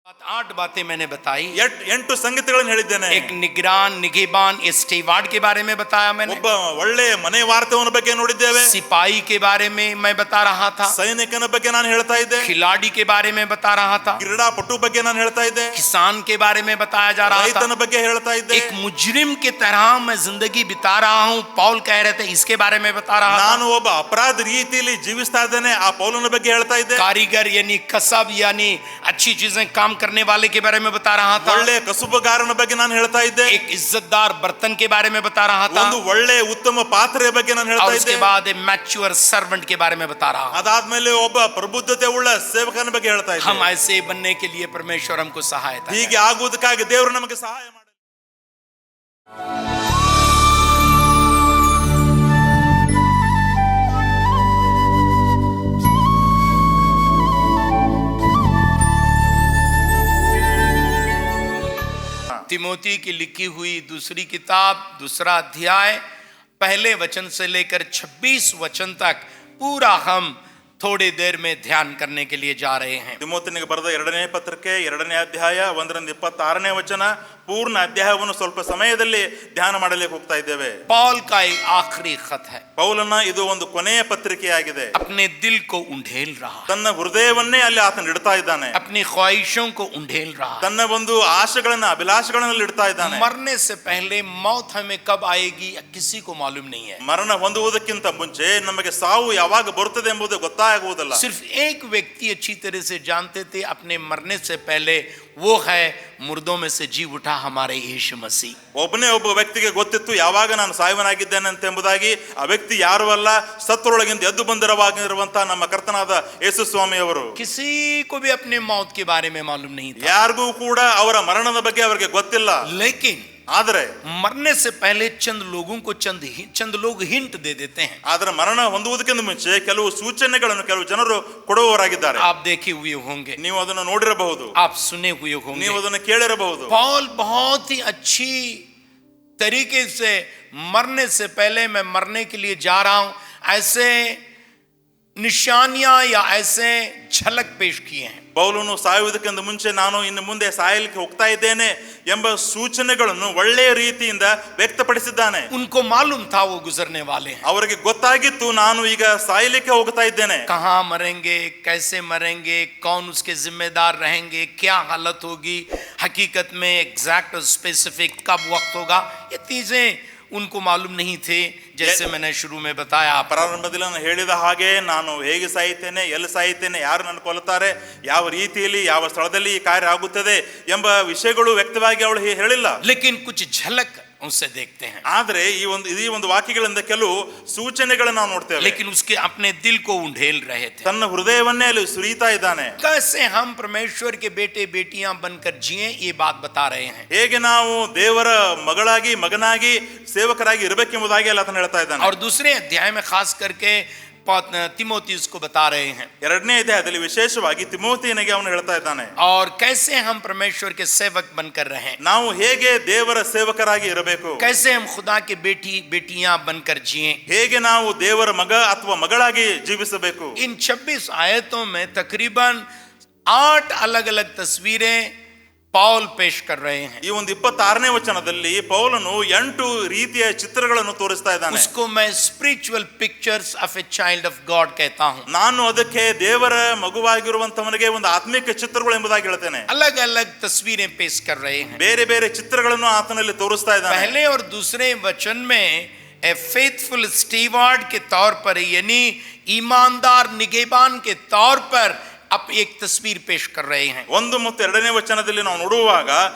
8 बातें मैंने बताई। 8 ಸಂಗತಿಗಳನ್ನು ಹೇಳಿದ್ದೇನೆ. एक निगरान निगेबान स्टीवार्ड के बारे में बताया मैंने। ಒಬ್ಬ ಒಳ್ಳೆ ಮನೆ ವಾರ್ತವನ ಬಗ್ಗೆ ನೋಡಿದ್ದೇವೆ. सिपाही के बारे में मैं बता रहा था। ಸೈನಿಕನ ಬಗ್ಗೆ ನಾನು ಹೇಳ್ತಾ ಇದ್ದೆ. खिलाड़ी के बारे में बता रहा था। ಕ್ರೀಡಾಪಟು ಬಗ್ಗೆ ನಾನು ಹೇಳ್ತಾ ಇದ್ದೆ. किसान के बारे में बताया जा रहा था। ರೈತನ ಬಗ್ಗೆ ಹೇಳ್ತಾ ಇದ್ದೆ. एक मुजरिम के तरह मैं जिंदगी बिता रहा हूँ, पौल कह रहे थे, इसके बारे में बता रहा था। ನಾನು ಒಬ್ಬ ಅಪರಾಧ ರೀತಿಯಲ್ಲಿ ಜೀವಿಸ್ತಾ ಇದ್ದೇನೆ, ಆ ಪೌಲನ ಬಗ್ಗೆ ಹೇಳ್ತಾ ಇದ್ದೆ. कारीगर यानी कसब यानी अच्छी चीजें काम करने वाले के बारे में बता रहा था। ಒಳ್ಳೆ ಕಸುಬುಗಾರನ ಬಗ್ಗೆ ನಾನು ಹೇಳ್ತಾ ಇದ್ದೆ. एक इज्जतदार बर्तन के बारे में बता रहा था। ಒಂದು ಒಳ್ಳೆ ಉತ್ತಮ ಪಾತ್ರೆಯ ಬಗ್ಗೆ ನಾನು ಹೇಳ್ತಾ ಇದ್ದೆ. उसके बाद मैच्योर सर्वेंट के बारे में बता रहा। ಅದಾದ್ಮೇಲೆ ಒಬ್ಬ ಪ್ರಬುದ್ಧತೆ ಉಳ್ಳ ಸೇವಕನ ಬಗ್ಗೆ ಹೇಳ್ತಾ ಇದ್ದೆ. हम ऐसे बनने के लिए परमेश्वर हमको सहायता करे। ಹೀಗೆ ಆಗುವುದಕ್ಕಾಗಿ ದೇವರು ನಮಗೆ ಸಹಾಯ ಮಾಡಲಿ. तिमोथी की लिखी हुई दूसरी किताब 2 अध्याय पहले वचन से लेकर 26 वचन तक पूरा हम थोड़ी देर में ध्यान करने के लिए जा रहे हैं। ತಿಮೋಥಿಯನಿಗೆ ಬರೆದ 2ನೇ ಪತ್ರಕ್ಕೆ 2ನೇ ಅಧ್ಯಾಯ 1ರಿಂದ 26ನೇ ವಚನ ಪೂರ್ಣ ಅಧ್ಯಾಯವನ್ನು ಸ್ವಲ್ಪ ಸಮಯದಲ್ಲಿ ಧ್ಯಾನ ಮಾಡಲಿಕ್ಕೆ ಹೋಗ್ತಾ ಇದ್ದೇವೆ. पौल का एक आखिरी खत है। ಪೌಲನ ಇದು ಒಂದು ಕೊನೆಯ ಪತ್ರಿಕೆಯಾಗಿದೆ. अपने दिल को उंडेल रहा, ತನ್ನ ಹೃದಯವನ್ನೇ ಅಲ್ಲಿ ಆತನ ಇಡ್ತಾ ಇದ್ದಾನೆ. अपनी ख्वाहिशों को उंडेल रहा, ತನ್ನ ಒಂದು ಆಶೆಗಳನ್ನ ಅಭಿಲಾಷೆಗಳನ್ನ ಇಡ್ತಾ ಇದ್ದಾನೆ. मरने से पहले मौत हमें कब आएगी किसी को मालूम नहीं है। ಮರಣ ಹೊಂದುವುದಕ್ಕಿಂತ ಮುಂಚೆ ನಮಗೆ ಸಾವು ಯಾವಾಗ ಬರುತ್ತದೆ ಎಂಬುದು ಗೊತ್ತಾಗುವುದಿಲ್ಲ. सिर्फ एक व्यक्ति अच्छी तरह से जानते थे अपने मरने से पहले, वो है मुर्दों में से जी उठा हमारे यीशु मसीह। ಒಬ್ಬನೇ ಒಬ್ಬ ವ್ಯಕ್ತಿಗೆ ಗೊತ್ತಿತ್ತು ಯಾವಾಗ ನಾನು ಸಾಯುವನಾಗಿದ್ದೇನೆ ಅಂತ ಎಂಬುದಾಗಿ. ಆ ವ್ಯಕ್ತಿ ಯಾರು ಅಲ್ಲ, ಸತ್ತರೊಳಗಿಂದ ಎದ್ದು ಬಂದಿರುವಂತಹ ನಮ್ಮ ಕರ್ತನಾದ ಯೇಸು ಸ್ವಾಮಿಯವರು. किसी को भी अपने मौत के बारे में मालूम नहीं था, ಯಾರಿಗೂ ಕೂಡ ಅವರ ಮರಣದ ಬಗ್ಗೆ ಅವರಿಗೆ ಗೊತ್ತಿಲ್ಲ. लेकिन ಆದರೆ मरने से पहले चंद लोगों को चंद लोग हिंट दे देते हैं। ಆದ್ರೆ ಮರಣ ಹೊಂದುವುದಕ್ಕಿಂತ ಮುಂಚೆ ಕೆಲವು ಸೂಚನೆಗಳನ್ನು ಕೆಲವು ಜನರು ಕೊಡುವವರಾಗಿದ್ದಾರೆ. आप देखे हुए होंगे, ನೀವು ಅದನ್ನು ನೋಡಿರಬಹುದು, आप सुने हुए होंगे, ನೀವು ಅದನ್ನು ಕೇಳಿರಬಹುದು. पौल बहुत ही अच्छी तरीके से मरने से पहले मैं मरने के लिए जा रहा हूं ऐसे निशानियां या ऐसे झलक पेश किए हैं। ಪೌಲನು ಸಾಯುವುದಕ್ಕಿಂತ ಮುಂಚೆ ನಾನು ಇನ್ನು ಮುಂದೆ ಸಾಯಲಿಕ್ಕೆ ಹೋಗ್ತಾ ಇದ್ದೇನೆ ಎಂಬ ಸೂಚನೆಗಳನ್ನು ಒಳ್ಳೆಯ ರೀತಿಯಿಂದ ವ್ಯಕ್ತಪಡಿಸಿದ್ದಾನೆ. उनको मालूम था वो गुजरने वाले हैं। ಅವರಿಗೆ ಗೊತ್ತಾಗಿತ್ತು ನಾನು ಈಗ ಸಾಯಲಿಕ್ಕೆ ಹೋಗ್ತಾ ಇದ್ದೇನೆ. कहाँ मरेंगे, कैसे मरेंगे, कौन उसके जिम्मेदार रहेंगे, क्या हालत होगी, हकीकत में एग्जैक्ट स्पेसिफिक कब वक्त होगा, ये चीजें उनको मालूम नहीं थे। जैसे मैंने शुरू में बताया, ಪ್ರಾರಂಭದಲ್ಲಿ ನಾನು ಹೇಳಿದ ಹಾಗೆ ನಾನು ಹೇಗೆ ಸಾಯುತ್ತೇನೆ, ಎಲ್ಲಿ ಸಾಯುತ್ತೇನೆ, ಯಾರು ನನ್ನ ಕೊಲ್ಲುತ್ತಾರೆ, ಯಾವ ರೀತಿಯಲ್ಲಿ ಯಾವ ಸ್ಥಳದಲ್ಲಿ ಈ ಕಾರ್ಯ ಆಗುತ್ತದೆ ಎಂಬ ವಿಷಯಗಳು ವ್ಯಕ್ತವಾಗಿ ಅವಳು ಹೇಳಿಲ್ಲ. लेकिन कुछ झलक उनसे देखते हैं। ಆದ್ರೆ ಈ ಒಂದು ವಾಕ್ಯಗಳಿಂದ ಕೆಲವು ಸೂಚನೆಗಳನ್ನು ನಾವು ನೋಡ್ತೇವೆ. लेकिन उसके अपने दिल को उंडेल रहे थे। ತನ್ನ ಹೃದಯವನ್ನೇ ಅಲ್ಲಿ ಸುರಿತಾ ಇದ್ದಾನೆ. कैसे हम परमेश्वर के बेटे बेटियां बनकर जिए, ये बात बता रहे हैं। ಹೇಗೆ ನಾವು ದೇವರ ಮಗಳಾಗಿ ಮಗನಾಗಿ ಸೇವಕರಾಗಿ ಇರಬೇಕೆಂಬುದಾಗಿ ಅಲ್ಲಿ ಆತನು ಹೇಳ್ತಾ ಇದ್ದಾನೆ. और दूसरे अध्याय में खास करके तिमोथियुस को बता रहे हैं। 2ನೇ ಅಧ್ಯಾಯದಲ್ಲಿ ವಿಶೇಷವಾಗಿ ತಿಮೋಥಿಯನಿಗೆ ಅವನು ಹೇಳ್ತಾ ಇದ್ದಾನೆ. और कैसे हम परमेश्वर के सेवक बनकर रहें, ನಾವು ಹೇಗೆ ದೇವರ ಸೇವಕರಾಗಿ ಇರಬೇಕು, कैसे हम खुदा के बेटियां बनकर जिएं। ಹೇಗೆ ನಾವು ದೇವರ ಮಗ ಅಥವಾ ಮಗಳಾಗಿ ಜೀವಿಸಬೇಕು. इन 26 आयतों में तकरीबन 8 अलग अलग तस्वीरें पौल पेश कर रहे हैं। ಈ ಒಂದು 26ನೇ ವಚನದಲ್ಲಿ ಪೌಲನು 8 ರೀತಿಯ ಚಿತ್ರಗಳನ್ನು ತೋರಿಸ್ತಾ ಇದ್ದಾನೆ. उसको मैं spiritual pictures of a child of God कहता हूं। ನಾನು ಅದಕ್ಕೆ ದೇವರ ಮಗುವಾಗಿರುವಂತವನಿಗೆ ಒಂದು ಆತ್ಮಿಕ ಚಿತ್ರಗಳು ಎಂಬುದಾಗಿ ಹೇಳ್ತೇನೆ. अलग अलग तस्वीरें पेश कर रहे हैं। ಬೇರೆ ಬೇರೆ ಚಿತ್ರಗಳನ್ನು ಆತನಲ್ಲಿ ತೋರಿಸ್ತಾ ಇದ್ದಾನೆ. पहले और दूसरे वचन में ए फेथफुल स्टीवार्ड के तौर पर यानी ईमानदार निगेबान के तौर पर अब एक तस्वीर पेश कर रहे हैं। 1 ಮತ್ತು 2ನೇ ವಚನದಲ್ಲಿ ನಾವು ನೋಡುವಾಗ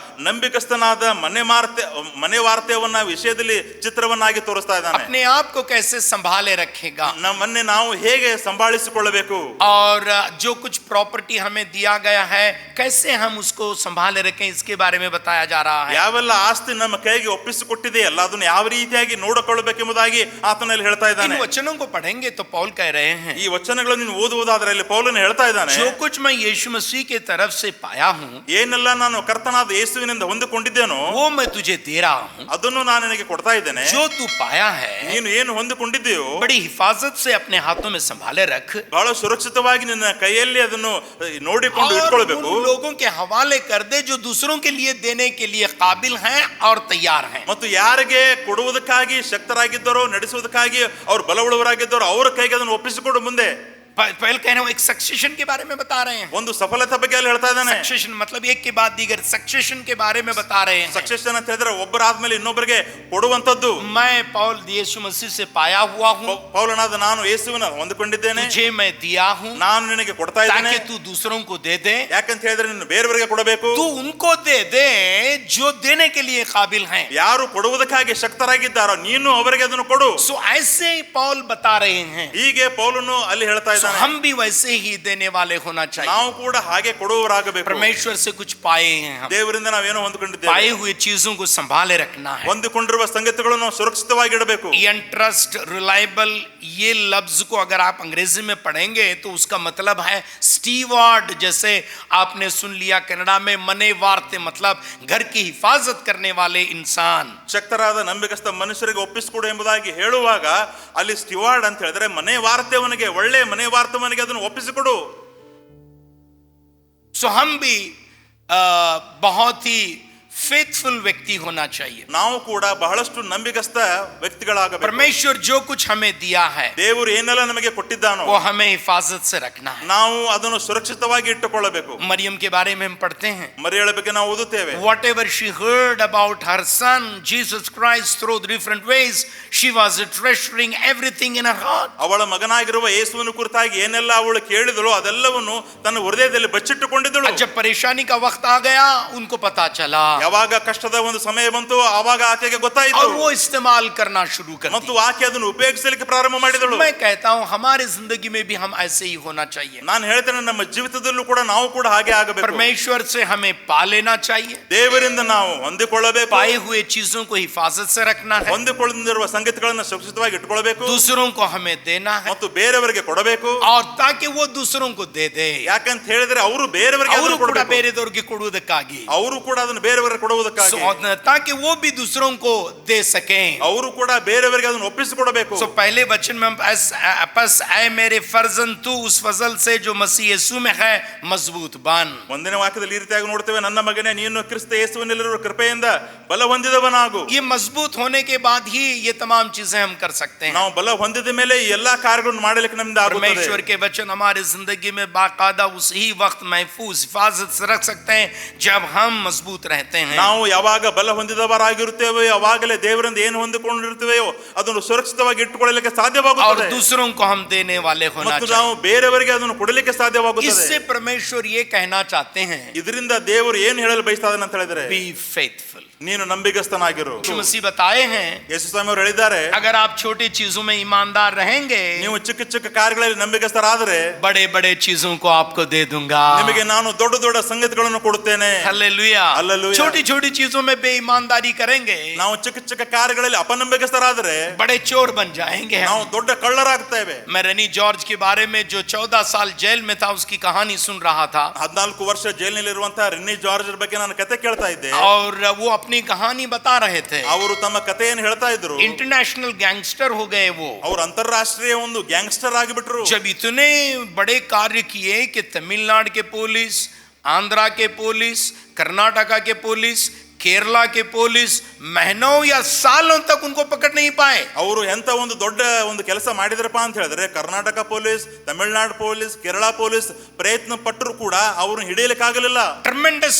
ನಂಬಿಕಸ್ಥನಾದ ಮನೆ ವಾರ್ತೆಯವನ್ನ ವಿಷಯದಲ್ಲಿ ಚಿತ್ರವನ್ನಾಗಿ ತೋರಿಸ್ತಾ ಇದ್ದಾನೆ. अपने आप को कैसे संभाले रखेगा, ನಮ್ಮನ್ನೇ ನಾವು ಹೇಗೆ ಸಂಭಾಳಿಸಿಕೊಳ್ಳಬೇಕು, और जो कुछ प्रॉपर्टी हमें दिया गया है कैसे हम उसको संभाले रखें, इसके बारे में बताया जा रहा है। ಯಾವೆಲ್ಲ ಆಸ್ತಿ ನಮ್ಮ ಕೈಗೆ ಒಪ್ಪಿಸಿಕೊಟ್ಟಿದೆಯಲ್ಲ ಅದನ್ನು ಯಾವ ರೀತಿಯಾಗಿ ನೋಡಿಕೊಳ್ಳಬೇಕೆಂಬುದಾಗಿ ಆತನಲ್ಲಿ ಹೇಳ್ತಾ ಇದ್ದಾನೆ. इन वचनों को पढ़ेंगे तो पौल कह रहे हैं ಈ ವಚನಗಳನ್ನು ನೀವು ಓದುವುದಾದರೆ ಅಲ್ಲಿ ಪೌಲನು ಹೇಳ್ತಾ ಇದ್ದಾನೆ, जो कुछ मैं यीशु मसीह के तरफ से पाया हूँ ಏನೆಲ್ಲ ನಾನು ಕರ್ತನಾದ ಯೇಸುವಿನಿಂದ ಹೊಂದಿಕೊಂಡಿದ್ದೇನೋ वो मैं तुझे दे रहा हूँ। ಅದನ್ನು ನಾನು ನಿನಗೆ ಕೊಡ್ತಾ ಇದ್ದೇನೆ. जो तू पाया है ನೀನು ಏನು ಹೊಂದಿಕೊಂಡಿದ್ದೀಯೋ बड़ी हिफाजत से अपने हाथों में संभाले रख ಬಹಳ ಸುರಕ್ಷಿತವಾಗಿ ನಿನ್ನ ಕೈಯಲ್ಲಿ ಅದನ್ನು ನೋಡಿಕೊಂಡು और ಇಟ್ಕೊಳ್ಬೇಕು. उन लोगों के हवाले कर दे जो दूसरों के लिए देने के लिए काबिल हैं और तैयार हैं। ಮತ್ತು ಯಾರಿಗೆ ಕೊಡುವುದಕ್ಕಾಗಿ ಶಕ್ತರಾಗಿದ್ದರೋ ನಡೆಸುವುದಕ್ಕಾಗಿ ಅವರು ಬಲವುಳ್ಳವರಾಗಿದ್ದರೋ ಅವರ ಕೈಗೆ ಅದನ್ನು ಒಪ್ಪಿಸಿಕೊಡು ಮುಂದೆ. पहले कह रहे हो एक सक्सेशन के बारे में बता रहे हैं। ಒಂದು ಸಫಲತೆ ಬಗ್ಗೆ ಅಲ್ಲಿ ಹೇಳ್ತಾ ಇದ್ದಾನೆ. सक्सेशन मतलब एक के बाद दीगर सक्सेशन के बारे में बता रहे हैं। ಸಕ್ಸೆಷನ್ ಅಂತ ಹೇಳಿದ್ರೆ ಒಬ್ಬರಾದ್ಮೇಲೆ ಇನ್ನೊಬ್ಬರಿಗೆ ಕೊಡುವಂತದ್ದು. मैं पौल यीशु मसीह से पाया हुआ हूँ, ಪೌಲನಾದ ನಾನು ಯೇಸುವಿನ ಹೊಂದಿಕೊಂಡಿದ್ದೇನೆ, तुझे मैं दिया हूँ ನಾನು ನಿನಗೆ ಕೊಡ್ತಾ ಇದ್ದೇನೆ. ताकि तू दूसरों को दे दे। ಯಾಕಂತ ಹೇಳಿದ್ರೆ ನೀನು ಬೇರೆಯವರಿಗೆ ಕೊಡಬೇಕು. तू उनको दे दे जो देने के लिए काबिल हैं। ಯಾರು ಕೊಡುವುದಕ್ಕಾಗಿ ಶಕ್ತರಾಗಿದ್ದಾರೋ ನೀನು ಅವರಿಗೆ ಅದನ್ನು ಕೊಡು. सो ऐसे ही पौल बता रहे हैं ಹೀಗೆ ಪೌಲನು ಅಲ್ಲಿ ಹೇಳ್ತಾ सो ಇದ್ದಾನೆ. हम भी वैसे ही देने वाले होना चाहिए। ನಾವು ಕೂಡ ಹಾಗೆ ಕೊಡುವವರಾಗಬೇಕು. परमेश्वर से कुछ पाए हैं हम, ದೇವರಿಂದ ನಾವೇನೋ ಹೊಂದಿಕೊಂಡಿದ್ದೇವೆ. पाए हुए चीजों को संभाले रखना है। ಹೊಂದಿಕೊಂಡಿರುವ ಸಂಗತಿಗಳನ್ನು ಸುರಕ್ಷಿತವಾಗಿ ಇಡಬೇಕು. इंट्रस्ट रिलायबल ये लफ्ज को अगर आप अंग्रेजी में पढ़ेंगे तो उसका मतलब है स्टीवर्ड, जैसे आपने सुन लिया कनाडा में मने वार्ते, मतलब घर की हिफाजत करने वाले इंसान। ಶಕ್ತರಾದ ನಂಬಿಕಸ್ಥ ಮನುಷ್ಯರಿಗೆ ಒಪ್ಪಿಸಿಕೊಡು ಎಂಬುದಾಗಿ ಹೇಳುವಾಗ ಅಲ್ಲಿ ಸ್ಟಿವಾರ್ಡ್ ಅಂತ ಹೇಳಿದ್ರೆ ಮನೆ ವಾರ್ತವನಿಗೆ, ಒಳ್ಳೆ ಮನೆ ವಾರ್ತವನಿಗೆ ಅದನ್ನು ಒಪ್ಪಿಸಿಕೊಡು. सो हम भी बहुत ही फेथफुल व्यक्ति होना चाहिए। ನಾವು ಕೂಡ ಬಹಳಷ್ಟು ನಂಬಿಕಸ್ಥ ವ್ಯಕ್ತಿಗಳಾಗಬೇಕು. परमेश्वर जो कुछ हमें दिया है ದೇವರು ಏನೆಲ್ಲ ನಮಗೆ ಕೊಟ್ಟಿದ್ದಾನೋ वो हमें हिफाजत से रखना है। ನಾವು ಅದನ್ನು ಸುರಕ್ಷಿತವಾಗಿ ಇಟ್ಟುಕೊಳ್ಳಬೇಕು. मरियम के बारे में हम पढ़ते हैं, ಮರಿಯಳ ಬಗ್ಗೆ ನಾವು ಓದುತ್ತೇವೆ. whatever she heard about her son Jesus Christ through different ways, she was treasuring everything in her heart. ಅವಳ ಮಗನಾಗಿರುವ ಯೇಸುವಿನ ಕುರಿತಾಗಿ ಏನೆಲ್ಲ ಅವಳು ಕೇಳಿದಳು ಅದೆಲ್ಲವನ್ನು ತನ್ನ ಹೃದಯದಲ್ಲಿ ಬಚ್ಚಿಟ್ಟುಕೊಂಡಿದ್ದಳು. जब परेशानी का वक्त आ गया उनको पता चला ಯಾವಾಗ ಕಷ್ಟದ ಒಂದು ಸಮಯ ಬಂತು ಆವಾಗ ಆಕೆಗೆ ಗೊತ್ತಾಯಿತು और वो इस्तेमाल करना शुरू कर ಮತ್ತು ಆಕೆ ಅದನ್ನು ಉಪಯೋಗಿಸಲಿಕ್ಕೆ ಪ್ರಾರಂಭ ಮಾಡಿದಳು. मैं कहता हूँ हमारे जिंदगी में भी हम ऐसे ही होना चाहिए। ನಾನು ಹೇಳ್ತೇನೆ ನಮ್ಮ ಜೀವಿತದಲ್ಲೂ ಕೂಡ ನಾವು ಕೂಡ ಹಾಗೆ ಆಗಬೇಕು. परमेश्वर से हमें पा लेना चाहिए, ದೇವರಿಂದ ನಾವು ಹೊಂದಿಕೊಳ್ಳಬೇಕು. पाए हुए चीजों को हिफाजत से रखना है, ಹೊಂದಿಕೊಳ್ಳದಿರುವ ಸಂಗತಿಗಳನ್ನು ಸುರಕ್ಷಿತವಾಗಿ ಇಟ್ಟುಕೊಳ್ಳಬೇಕು दूसरों को हमें देना है ಮತ್ತು ಬೇರೆಯವರಿಗೆ ಕೊಡಬೇಕು. और ताकि वो दूसरों को दे दे, ಯಾಕಂತ ಹೇಳಿದ್ರೆ ಅವರು ಬೇರೆಯವರಿಗೆ ಅವರು ಅದನ್ನು ಕೂಡ ಕೊಡಬೇಕು. ಬೇರೆದವರಿಗೆ ಕೊಡುವುದಕ್ಕಾಗಿ, ಅವರು ಕೂಡ ಅದನ್ನು ಬೇರೆಯವರಿಗೆ ಕೊಡುವುದಕ್ಕಾಗಿ, ताकि वो भी दूसरों को दे सकें। ಅವರು ಕೂಡ ಬೇರೆಯವರಿಗೆ ಅದನ್ನು ಒಪ್ಪಿಸಿಕೊಡಬೇಕು. सो पहले वचन में बस ऐ मेरे फर्जन तू उस फजल से जो मसीह यीशु में है मजबूत बन। ಒಂದನೇ ವಾಕ್ಯದಲ್ಲಿ ಈ ರೀತಿಯಾಗಿ ನೋಡ್ತೇವೆ, ನನ್ನ ಮಗನೇ ನೀನು ಕ್ರಿಸ್ತ ಯೇಸುವಿನಲ್ಲಿರುವ ಕೃಪೆಯಿಂದ ಬಲ ಹೊಂದಿದವನಾಗು. ये मजबूत होने के बाद ही ये तमाम चीजें हम कर सकते हैं। ನಾವು ಬಲ ಹೊಂದಿದ ಮೇಲೆ ಈ ಎಲ್ಲಾ ಕಾರ್ಯಗಳನ್ನು ಮಾಡಲಿಕ್ಕೆ ನಮ್ಮಿಂದ ಆಗುತ್ತದೆ. परमेश्वर के वचन हमारी जिंदगी में बाकायदा उसी वक्त महफूज हिफाजत से रख सकते हैं जब हम मजबूत रहते हैं। ನಾವು ಯಾವಾಗ ಬಲ ಹೊಂದಿದವರಾಗಿರುತ್ತೇವೆ ಅವಾಗಲೇ ದೇವರಿಂದ ಏನು ಹೊಂದಿಕೊಂಡಿರುತ್ತೇವೆಯೋ ಅದನ್ನು ಸುರಕ್ಷಿತವಾಗಿ ಇಟ್ಟುಕೊಳ್ಳಲಿಕ್ಕೆ और ಸಾಧ್ಯವಾಗುತ್ತದೆ दूसरों को हम देने वाले होना ಮತ್ತು चाहिए। ನಾವು ಬೇರೆಯವರಿಗೆ ಅದನ್ನು ಕೊಡಲಿಕ್ಕೆ ಸಾಧ್ಯವಾಗುತ್ತದೆ. इससे परमेश्वर ये कहना चाहते हैं ಇದರಿಂದ ದೇವರು ಏನು ಹೇಳಲು ಬಯಸ್ತಾ ಇದ್ದಾನೆ ಅಂತ ಹೇಳಿದ್ರೆ, बी फेथफुल। ನೀನು ನಂಬಿಗಸ್ತನಾಗಿರು. यीशु मसीह बताए हैं ಯೇಸು ಸ್ವಾಮಿ ಅವರು ಹೇಳಿದ್ದಾರೆ, अगर आप छोटी चीजों में ईमानदार रहेंगे ನೀವು ಚಿಕ್ಕ ಚಿಕ್ಕ ಕಾರ್ಯಗಳಲ್ಲಿ ನಂಬಿಗಸ್ತರಾದರೆ बड़े बड़े चीजों को आपको दे दूंगा। ನಿಮಗೆ ನಾನು ದೊಡ್ಡ ದೊಡ್ಡ ಸಂಗತಿಗಳನ್ನು ಕೊಡುತ್ತೇನೆ. हालेलुया। हालेलुया। छोटी छोटी चीजों में बेईमानदारी करेंगे ನಾವು ಚಿಕ್ಕ ಚಿಕ್ಕ ಕಾರ್ಯಗಳಲ್ಲಿ ಅಪನಂಬಿಕಸ್ಥರಾದರೆ बड़े चोर बन जाएंगे। ನಾವು ದೊಡ್ಡ ಕಳ್ಳರಾಗ್ತೇವೆ. मैं रनी जॉर्ज के बारे में जो 14 साल जेल में था उसकी कहानी सुन रहा था 14 ವರ್ಷ ಜೈಲಿನಲ್ಲಿರುವಂತಹ ರೆನ್ನಿ ಜಾರ್ಜ್ ಬಗ್ಗೆ ನಾನು ಕತೆ ಕೇಳ್ತಾ ಇದ್ದೆ. और वो अपनी कहानी बता रहे थे। ಅವರು ತಮ್ಮ ಕಥೆಯನ್ನು ಹೇಳ್ತಾ ಇದ್ರು. इंटरनेशनल गैंगस्टर हो गए वो, ಅವರು अंतरराष्ट्रीय ಒಂದು ಗ್ಯಾಂಗ್ಸ್ಟರ್ ಆಗಿಬಿಟ್ರು. जब इतने बड़े कार्य किए कि तमिलनाडु के पुलिस, आंध्रा के पुलिस, कर्नाटका के पुलिस, केरला के पुलिस महीनों या सालों तक उनको पकड़ नहीं पाए। ಅವರು ಎಂತ ಒಂದು ದೊಡ್ಡ ಒಂದು ಕೆಲಸ ಮಾಡಿದ್ರಪ್ಪ ಅಂತ ಹೇಳಿದ್ರೆ Karnataka police, Tamil Nadu police, Kerala police ಪ್ರಯತ್ನ ಪಟ್ಟರು ಕೂಡ ಅವ್ರನ್ನ ಹಿಡಿಯಲಿಕ್ಕೆ ಆಗಲಿಲ್ಲ. ट्रमेंडस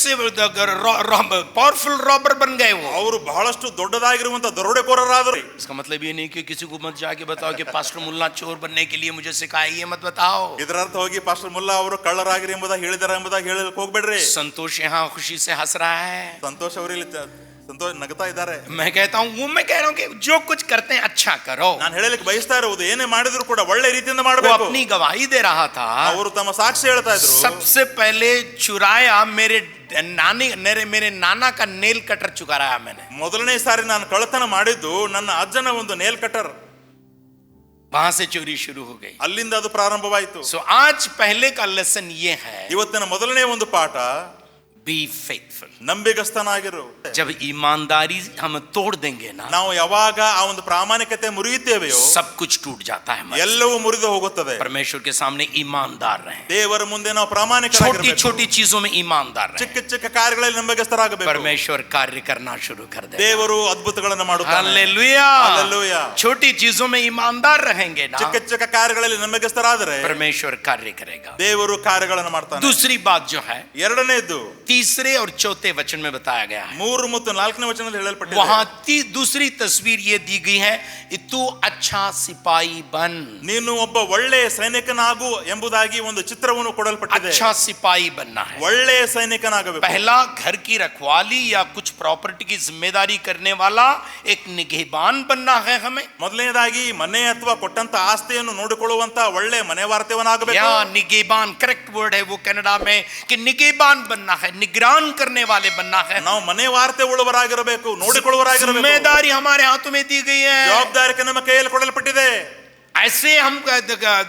पावरफुल रॉबर बन गए वो। ಅವರು ಬಹಳಷ್ಟು ದೊಡ್ಡದಾಗಿರುವಂತ ದರೋಡೆಕೋರರಾದರು. इसका मतलब ये नहीं कि किसी को मत जाके बताओ कि पास्टर मुल्ला चोर बनने के लिए मुझे सिखाया, ये मत बताओ। ಇದರ ಅರ್ಥ ಹೋಗಿ ಪಾಸ್ಟರ್ ಮುಲ್ಲಾ ಅವರು ಕಳ್ಳರಾಗಿರಿ ಎಂಬುದಾಗಿ ಹೇಳಿದಾರೆ ಎಂಬುದಾಗಿ ಹೇಳಲಿಕ್ಕೆ ಹೋಗ್ಬೇಡ್ರಿ. संतोष यहाँ खुशी से हंस रहा है, ಸಂತೋಷ್ ಅವರು ಇಲ್ಲಿ ಸಂತೋಷ ನಗ್ತಾ ಇದ್ದಾರೆ. मैं कहता हूँ मैं कह रहा हूँ कि जो कुछ करते हैं अच्छा करो। ನಾನು ಹೇಳಲಿಕ್ಕೆ ಬಯಸ್ತಾ ಇರುವುದು ಏನೇ ಮಾಡಿದ್ರು ಕೂಡ ಒಳ್ಳೆ ರೀತಿಯಿಂದ वो ಮಾಡಬೇಕು. अपनी गवाही दे रहा था, ಅವರು ತಮ್ಮ ಸಾಕ್ಷಿ ಹೇಳ್ತಾ ಇದ್ರು. सबसे पहले चुराया मेरे नाना का नेल कटर चुराया मैंने। ಮೊದಲನೇ ಸಾರಿ ನಾನು ಕಳ್ಳತನ ಮಾಡಿದ್ದು ನನ್ನ ಅಜ್ಜನ ಒಂದು ನೇಲ್ ಕಟರ್. वहां से चोरी शुरू हो गई. ಅಲ್ಲಿಂದ ಅದು ಪ್ರಾರಂಭವಾಯಿತು. सो आज पहले का लेसन ये है, ಇವತ್ತಿನ ಮೊದಲನೇ ಒಂದು ಪಾಠ, बी फेथफुल. ನಂಬಿಗಸ್ತನಾಗಿರು. जब ईमानदारी हम तोड़ देंगे ना, ನಾವು ಯಾವಾಗ ಆ ಒಂದು ಪ್ರಾಮಾಣಿಕತೆ ಮುರಿಯುತ್ತೇವೆಯೋ सब कुछ टूट जाता है हमारे. ಎಲ್ಲವೂ ಮುರಿದು ಹೋಗುತ್ತದೆ. परमेश्वर के सामने ईमानदार रहें. ದೇವರ ಮುಂದೆ ನಾವು छोटी ಪ್ರಾಮಾಣಿಕರಾಗಿರಬೇಕು. छोटी चीजों में ईमानदार रहें. ಚಿಕ್ಕ ಚಿಕ್ಕ ಕಾರ್ಯಗಳಲ್ಲಿ ನಂಬಿಗಸ್ತರಾಗಬೇಕು. परमेश्वर कार्य करना शुरू कर दे. ದೇವರು ಅದ್ಭುತಗಳನ್ನು ಮಾಡುತ್ತಾನೆ. हालेलुया. हालेलुया. छोटी चीजों में ईमानदार रहेंगे ना, ಚಿಕ್ಕ ಚಿಕ್ಕ ಕಾರ್ಯಗಳಲ್ಲಿ ನಂಬಿಗಸ್ತರಾದರೆ परमेश्वर कार्य करेगा. ದೇವರು ಕಾರ್ಯಗಳನ್ನು ಮಾಡ್ತಾನೆ. दूसरी बात जो है, ಎರಡನೇದು तीसरे और चौथे वचन में बताया गया है, 3 ಮತ್ತು 4ನೇ ವಚನದಲ್ಲಿ ಹೇಳಲ್ಪಟ್ಟಿದೆ. वहां दूसरी तस्वीर ये दी गई है, तू अच्छा सिपाही बन. ನೀನು ಒಬ್ಬ ಒಳ್ಳೆ ಸೈನಿಕನಾಗು ಎಂಬುದಾಗಿ ಒಂದು ಚಿತ್ರವನ್ನು ಕೊಡಲ್ಪಟ್ಟಿದೆ. अच्छा सिपाही बनना है. ಒಳ್ಳೆ ಸೈನಿಕನಾಗಬೇಕು. पहला घर की रखवाली या कुछ प्रॉपर्टी की जिम्मेदारी करने वाला एक निगहबान बनना है हमें. ಮೊದಲನೇದಾಗಿ ಮನೆ ಅಥವಾ ಕೊಟ್ಟಂತ ಆಸ್ತಿಯನ್ನು ನೋಡಿಕೊಳ್ಳುವಂತ ಒಳ್ಳೆ ಮನೆವಾರ್ತವನಾಗಬೇಕು. या निगहबान, करेक्ट वर्ड है वो कनाडा में कि निगहबान बनना है, निगरान करने वाले बनना है. ನಾವು ಮನೆವಾರ್ತೆ ಉಳ್ಳವರಾಗಿರಬೇಕು, ನೋಡಿಕೊಳ್ಳುವವರಾಗಿರಬೇಕು. जिम्मेदारी हमारे हाथों में दी गई है. ಜವಾಬ್ದಾರಿ ನಮ್ಮ ಕೈಯಲ್ಲಿ ಕೊಡಲ್ಪಟ್ಟಿದೆ. ऐसे हम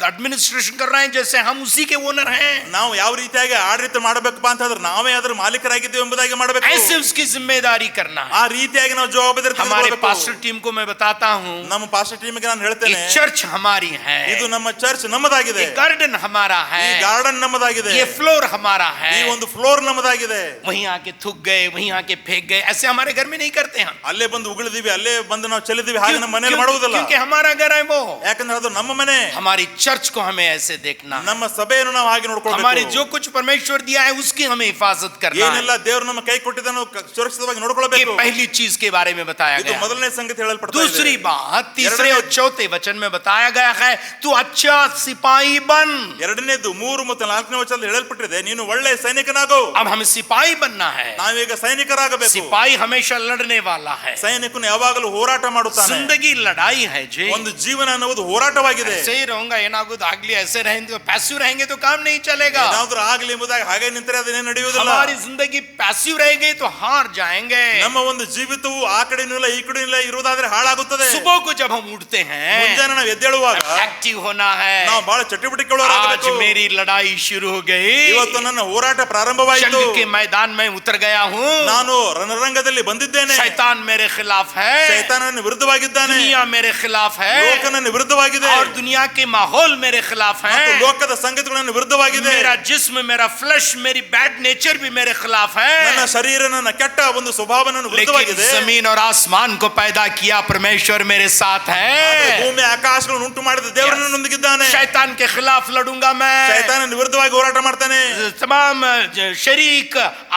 एडमिनिस्ट्रेशन कर रहे हैं जैसे हम उसी के ओनर हैं. ನಾವು ಯಾವ ರೀತಿಯಾಗಿ ಆಡಳಿತ ಮಾಡಬೇಕಪ್ಪ ಅಂತಂದ್ರೆ ನಾವೇ ಅದರ ಮಾಲೀಕರಾಗಿದ್ದೇವೆ ಎಂಬುದಾಗಿ ಮಾಡಬೇಕು. ऐसे उसकी जिम्मेदारी करना है. ಆ ರೀತಿಯಾಗಿ ನಾವು ಜವಾಬ್ದಾರಿ हमारे ತಗೊಳ್ಳಬೇಕು. पास्टर टीम को मैं बताता हूँ, ನಮ್ಮ ಪಾಸ್ಟರ್ ಟೀಮ್ಗೆ ನಾನು ಹೇಳ್ತೇನೆ, ये चर्च हमारी है, ಇದು ನಮ್ಮ ಚರ್ಚ್ ನಮ್ಮದಾಗಿದೆ. ये गार्डन हमारा है, ಈ ಗಾರ್ಡನ್ ನಮ್ಮದಾಗಿದೆ. ये फ्लोर हमारा है. ಈ ಒಂದು ಫ್ಲೋರ್ ನಮ್ಮದಾಗಿದೆ. वहीं आके थूक गए, वहीं आके फेंक गए, ऐसे हमारे घर में नहीं करते हम. ಅಲ್ಲೇ ಬಂದು ಉಗುಳಿದೀವಿ, ಅಲ್ಲೇ ಬಂದು ನಾವು ಚೆಲ್ಲಿದೀವಿ, ಹಾಗೆ ನಮ್ಮ ಮನೆಯಲ್ಲಿ ಮಾಡುವುದಿಲ್ಲ. क्योंकि हमारा घर है वो. ಯಾಕಂದ್ರೆ ಅದು ನಮ್ಮ ಮನೆ. हमारी चर्च को हमें ऐसे देखना, ನಮ್ಮ ಸಭೆಯನ್ನು ನಾವು ಹಾಗೆ ನೋಡ್ಕೊಳ್ಬೇಕು. हमारे जो कुछ परमेश्वर दिया है उसकी हमें हिफाजत करना है. ಏನೆಲ್ಲ ದೇವರು ನಮ್ಮ ಕೈ ಕೊಟ್ಟಿದ್ದಾನೋ ಸುರಕ್ಷಿತವಾಗಿ ये ನೋಡ್ಕೊಳ್ಬೇಕು. पहली चीज के बारे में बताया ಇದು गया. ಮೊದಲನೇ ಸಂಗತಿ ಹೇಳಲ್ಪಡ್ತಾ ಇದೆ. दूसरी बात, तीसरे और चौथे वचन में बताया गया है, तू अच्छा सिपाही बन. ಎರಡನೇದು 3 ಮತ್ತು 4ನೇ ವಚನದಲ್ಲಿ ಹೇಳಲ್ಪಟ್ಟಿದೆ, ನೀನು ಒಳ್ಳೆ ಸೈನಿಕನಾಗು. अब हमें सिपाही बनना है. ನಾವೀಗ ಸೈನಿಕರಾಗಬೇಕು. सिपाही हमेशा लड़ने वाला है. ಸೈನಿಕನು ಯಾವಾಗಲೂ ಹೋರಾಟ ಮಾಡುತ್ತಾನೆ. जिंदगी लड़ाई है जी. ಒಂದು ಜೀವನ ಅನ್ನುವುದು ಹೋರಾಟವಾಗಿದೆ. ऐसे ही रहूंगा ಏನಾಗುವುದು ಆಗ್ಲಿ, ऐसे रहेंगे पैसिव रहेंगे तो काम नहीं चलेगा. ಏನಾದ್ರೂ ಆಗಲಿ ಎಂಬುದಾಗಿ ಹಾಗೆ ನಿಂತರೆ ಅದೇನೇ ನಡೆಯುವುದಿಲ್ಲ. हमारी जिंदगी पैसिव रहेगी तो हार जाएंगे. ನಮ್ಮ ಒಂದು ಜೀವಿತವು ಆ ಕಡೆನೂ ಇಲ್ಲ ಈ ಕಡೆನೂ ಇಲ್ಲ ಇರುವುದಾದ್ರೆ ಹಾಳಾಗುತ್ತದೆ. सुबह को जब हम उठते हैं, ಮುಂಜಾನೆ ನಾವು ಎದ್ದೇಳುವಾಗ एक्टिव होना है. ನಾವು ಬಹಳ आज ಚಟುವಟಿಕೆಗಳಾಗಬೇಕು. मेरी लड़ाई शुरू हो गई. ಇವತ್ತು ನನ್ನ ಹೋರಾಟ ಪ್ರಾರಂಭವಾಯಿತು. जंग के मैदान में उतर गया हूँ. ನಾನು ರಣರಂಗದಲ್ಲಿ ಬಂದಿದ್ದೇನೆ. शैतान मेरे खिलाफ है, ಶೈತಾನನ ವಿರುದ್ಧವಾಗಿದ್ದಾನೆ. दुनिया मेरे खिलाफ है, ಲೋಕನ ವಿರುದ್ಧವಾಗಿದೆ. और दुनिया के माहौल मेरे खिलाफ है. ಮತ್ತು ಲೋಕದ ಸಂಗತಿಗಳನ್ನು ವಿರುದ್ಧವಾಗಿದೆ. मेरा जिस्म, मेरा फ्लैश, मेरी बैड नेचर भी मेरे खिलाफ है. ನನ್ನ ಶರೀರ, ನನ್ನ ಕೆಟ್ಟ ಒಂದು ಸ್ವಭಾವ ನನ್ನ लेकिन ವಿರುದ್ಧವಾಗಿದೆ. जमीन और आसमान को पैदा किया परमेश्वर मेरे साथ है. ಭೂಮಿ ಆಕಾಶಗಳನ್ನು ಉಂಟು ಮಾಡಿದ ದೇವರು ನನ್ನೊಂದಿಗಿದ್ದಾನೆ. शैतान के खिलाफ लड़ूंगा मैं. ಶೈತಾನನ ವಿರುದ್ಧವಾಗಿ ಹೋರಾಟ ಮಾಡ್ತಾನೆ. तमाम शरीक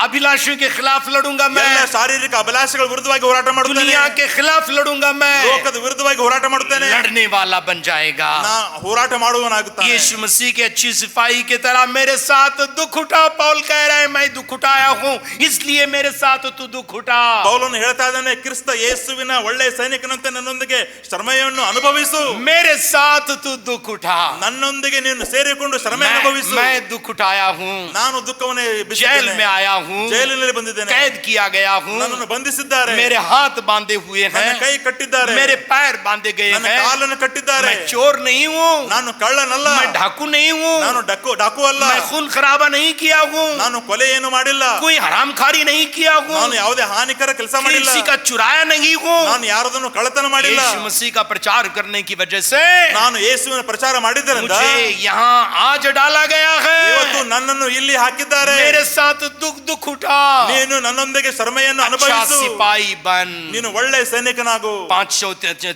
अभिलाषियों के खिलाफ लड़ूंगा मैं. ಎಲ್ಲ ಶಾರೀರಿಕ ಅಭಿಲಾಷೆಗಳ ವಿರುದ್ಧವಾಗಿ ಹೋರಾಟ ಮಾಡುತ್ತೇನೆ. दुनिया के खिलाफ लड़ूंगा मैं. ಲೋಕದ ವಿರುದ್ಧವಾಗಿ ಹೋರಾಟ ಮಾಡುತ್ತೇನೆ. लड़ने वाला बन जाएगा. ನಾ ಹೋರಾಟ ಮಾಡುವವನಾಗುತ್ತಾನೆ. यीशु मसीह के अच्छी सिपाही की तरह मेरे साथ दुख उठा. पौल कह रहा है मैं दुख उठाया हूँ, इसलिए मेरे साथ तू दुख उठा. ಪೌಲನು ಹೇಳ್ತಾ ಇದ್ದಾನೆ, ಕ್ರಿಸ್ತ ಯೇಸುವಿನ ಒಳ್ಳೆ ಸೈನಿಕನಂತೆ ನನ್ನೊಂದಿಗೆ ಶ್ರಮೆಯನ್ನು ಅನುಭವಿಸು. मेरे साथ तू दुख उठा. ನನ್ನೊಂದಿಗೆ ನೀನು ಸೇರಿಕೊಂಡು ಶ್ರಮೆ ಅನುಭವಿಸು. मैं दुख उठाया हूँ, ನಾನು ದುಃಖವನ್ನೇ जेल में आया हूँ, ಜೈಲಿನಲ್ಲಿ ಬಂದಿದ್ದೇನೆ. कैद किया गया हूँ, ನನ್ನನ್ನು ಬಂಧಿಸಿದ್ದಾರೆ. मेरे हाथ बांधे हुए ನನ್ನ हैं, ಕೈ ಕಟ್ಟಿದ್ದಾರೆ. मेरे पैर बांधे गए ನನ್ನ हैं. ಕಾಲನ್ನು ಕಟ್ಟಿದ್ದಾರೆ. मैं चोर नहीं हूँ, ನಾನು ಕಳ್ಳನಲ್ಲ. मैं डाकू नहीं हूँ, ನಾನು ಡಾಕು ಅಲ್ಲ. मैं खून खराबा नहीं किया हूँ, ನಾನು ಕೊಲೆ ಏನು ಮಾಡಿಲ್ಲ. कोई हरामखारी नहीं किया हूँ, ನಾನು ಯಾವುದೇ ಹಾನಿಕರ ಕೆಲಸ ಮಾಡಿಲ್ಲ. किसी का चुराया नहीं हूँ. ನಾನು ಯಾರದನ್ನು ಕಳ್ಳತನ ಮಾಡಿಲ್ಲ. यीशु मसीह का प्रचार करने की वजह से ನಾನು ಯೇಸುವಿನ ಪ್ರಚಾರ ಮಾಡಿದ್ದರಿಂದ मुझे यहाँ आज डाला गया है. ಇವತ್ತು ನನ್ನನ್ನು ಇಲ್ಲಿ ಹಾಕಿದ್ದಾರೆ. मेरे साथ दुख उठा. ನೀನು ನನ್ನೊಂದಿಗೆ ಶ್ರಮೆಯನ್ನು अच्छा ಅನುಭವಿಸು. सिपाही बन. ನೀನು ಒಳ್ಳೆ सैनिकನಾಗು.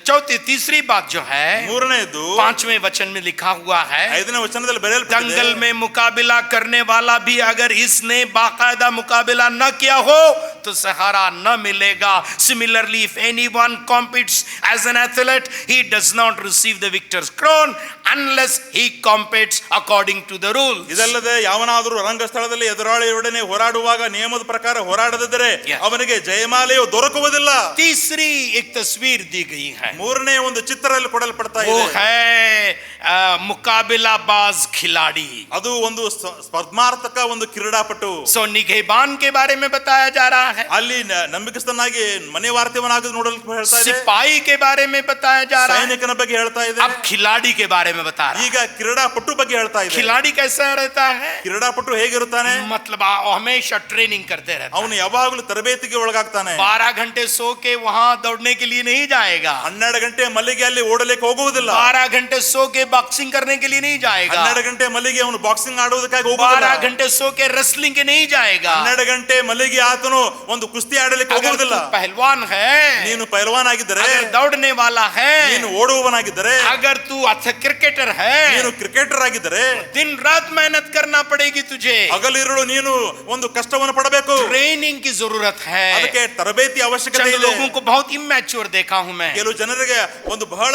चौथी तीसरी बात जो है, ಮೂರನೇದು 5वें वचन में लिखा हुआ है, 5ನೇ ವಚನದಲ್ಲಿ ಬರೆಯಲ್ಪಟ್ಟಿದೆ, दंगल में मुकाबला करने वाला भी अगर इसने बाकायदा मुकाबला न किया हो तो सहारा न मिलेगा. Similarly, if anyone competes as an athlete, he does not receive the victor's crown unless he competes according to the rules. ಇದಲ್ಲದೆ ಯಾವನಾದರೂ ರಂಗಸ್ಥಳದಲ್ಲಿ ಎದುರಾಳಿಯೊಡನೆ ಹೋರಾಡುವಾಗ ನಿಯಮದ ಪ್ರಕಾರ ಹೋರಾಡದಿದ್ದರೆ ಅವನಿಗೆ ಜಯಮಾಲೆಯು ದೊರಕುವುದಿಲ್ಲ. तीसरी एक तस्वीर दी गई है, ಮೂರನೇ ಒಂದು ಚಿತ್ರದಲ್ಲಿ ಕೊಡಲ್ಪಡ್ತಾ वो ಇದೆ. है मुकाबलाबाज खिलाड़ी. ಅದು ಒಂದು ಸ್ಪರ್ಧಾತ್ಮಕ ಒಂದು ಕ್ರೀಡಾಪಟು. सो निगहबान के बारे में बताया जा रहा है, ಅಲ್ಲಿ ನಂಬಿಕಸ್ಥನಾಗಿ ಮನೆ ವಾರ್ತೆವನಾಗಿ ನೋಡಲು ಹೇಳ್ತಾ ಇದೆ. सिपाही के बारे में बताया जा रहा है, ಸೈನಿಕನ ಬಗ್ಗೆ ಹೇಳ್ತಾ ಇದೆ. अब खिलाड़ी के बारे में बता रहा है. ಈಗ ಕ್ರೀಡಾಪಟು ಬಗ್ಗೆ ಹೇಳ್ತಾ ಇದೆ. खिलाड़ी कैसा रहता है, ಕ್ರೀಡಾಪಟು ಹೇಗಿರುತ್ತಾನೆ? मतलब हमेशा ट्रेनिंग करते रहता है. ಅವನು ಯಾವಾಗಲೂ ತರಬೇತಿಗೆ ಒಳಗಾಗ್ತಾನೆ. 12 घंटे सो के वहां दौड़ने के लिए नहीं जाएगा, 12 ಗಂಟೆ ಮಲ್ಲಿಗೆ ಅಲ್ಲಿ ಓಡಲಿಕ್ಕೆ ಹೋಗುವುದಿಲ್ಲ. 12 घंटे सो के बॉक्सिंग करने के लिए नहीं जाएगा, 12 ಗಂಟೆ ಮಲ್ಲಿಗೆ ಅವನು ಬಾಕ್ಸಿಂಗ್ ಆಡುವುದಕ್ಕಾಗಿ ಹೋಗುವುದಿಲ್ಲ. 12 घंटे सो के रेसलिंग के नहीं जाएगा. 12 ಗಂಟೆ ಮಲ್ಲಿಗೆ ಆತನು ಒಂದು ಕುಸ್ತಿ ಆಡಲಿಕ್ಕೆ अगर ಹೋಗುವುದಿಲ್ಲ. तू पहलवान है, ನೀನು ಪೈಲ್ವಾನ್ ಆಗಿದ್ದರೆ, अगर दौड़ने वाला है, ನೀನು ಓಡುವವನಾಗಿದ್ದರೆ, अगर तू अच्छा क्रिकेटर है, ನೀನು ಕ್ರಿಕೆಟರ್ ಆಗಿದ್ದರೆ, दिन रात मेहनत करना पड़ेगी तुझे, ಹಗಲಿರುಳು ನೀನು ಒಂದು ಕಷ್ಟವನ್ನು ಪಡಬೇಕು. ट्रेनिंग की जरूरत है. ಅದಕ್ಕೆ ತರಬೇತಿ ಅವಶ್ಯಕತೆ चंद ಇದೆ. लोगों को बहुत इमैच्योर देखा हूं मैं, ಕೆಲವು ಜನರಿಗೆ ಒಂದು ಬಹಳ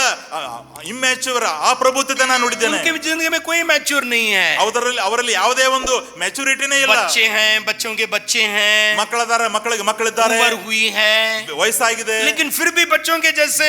ಇಮ್ಯಾಚ್ಯೂರ್ ಅಪ್ರಬುದ್ಧತೆ ನಾನು ನೋಡಿದ್ದೇನೆ. उनकी जिंदगी में कोई मैच्योर नहीं है. ಅವರಲ್ಲಿ ಯಾವುದೇ ಒಂದು ಮೆಚುರಿಟಿನೇ ಇಲ್ಲ. बच्चे हैं, बच्चों के बच्चे हैं, ಮಕ್ಕಳಿದ್ದಾರೆ, ಮಕ್ಕಳಿಗೆ ಮಕ್ಕಳಿದ್ದಾರೆ, उम्र हुई है, ವಯಸ್ಸಾಗಿದೆ, लेकिन फिर भी बच्चों के जैसे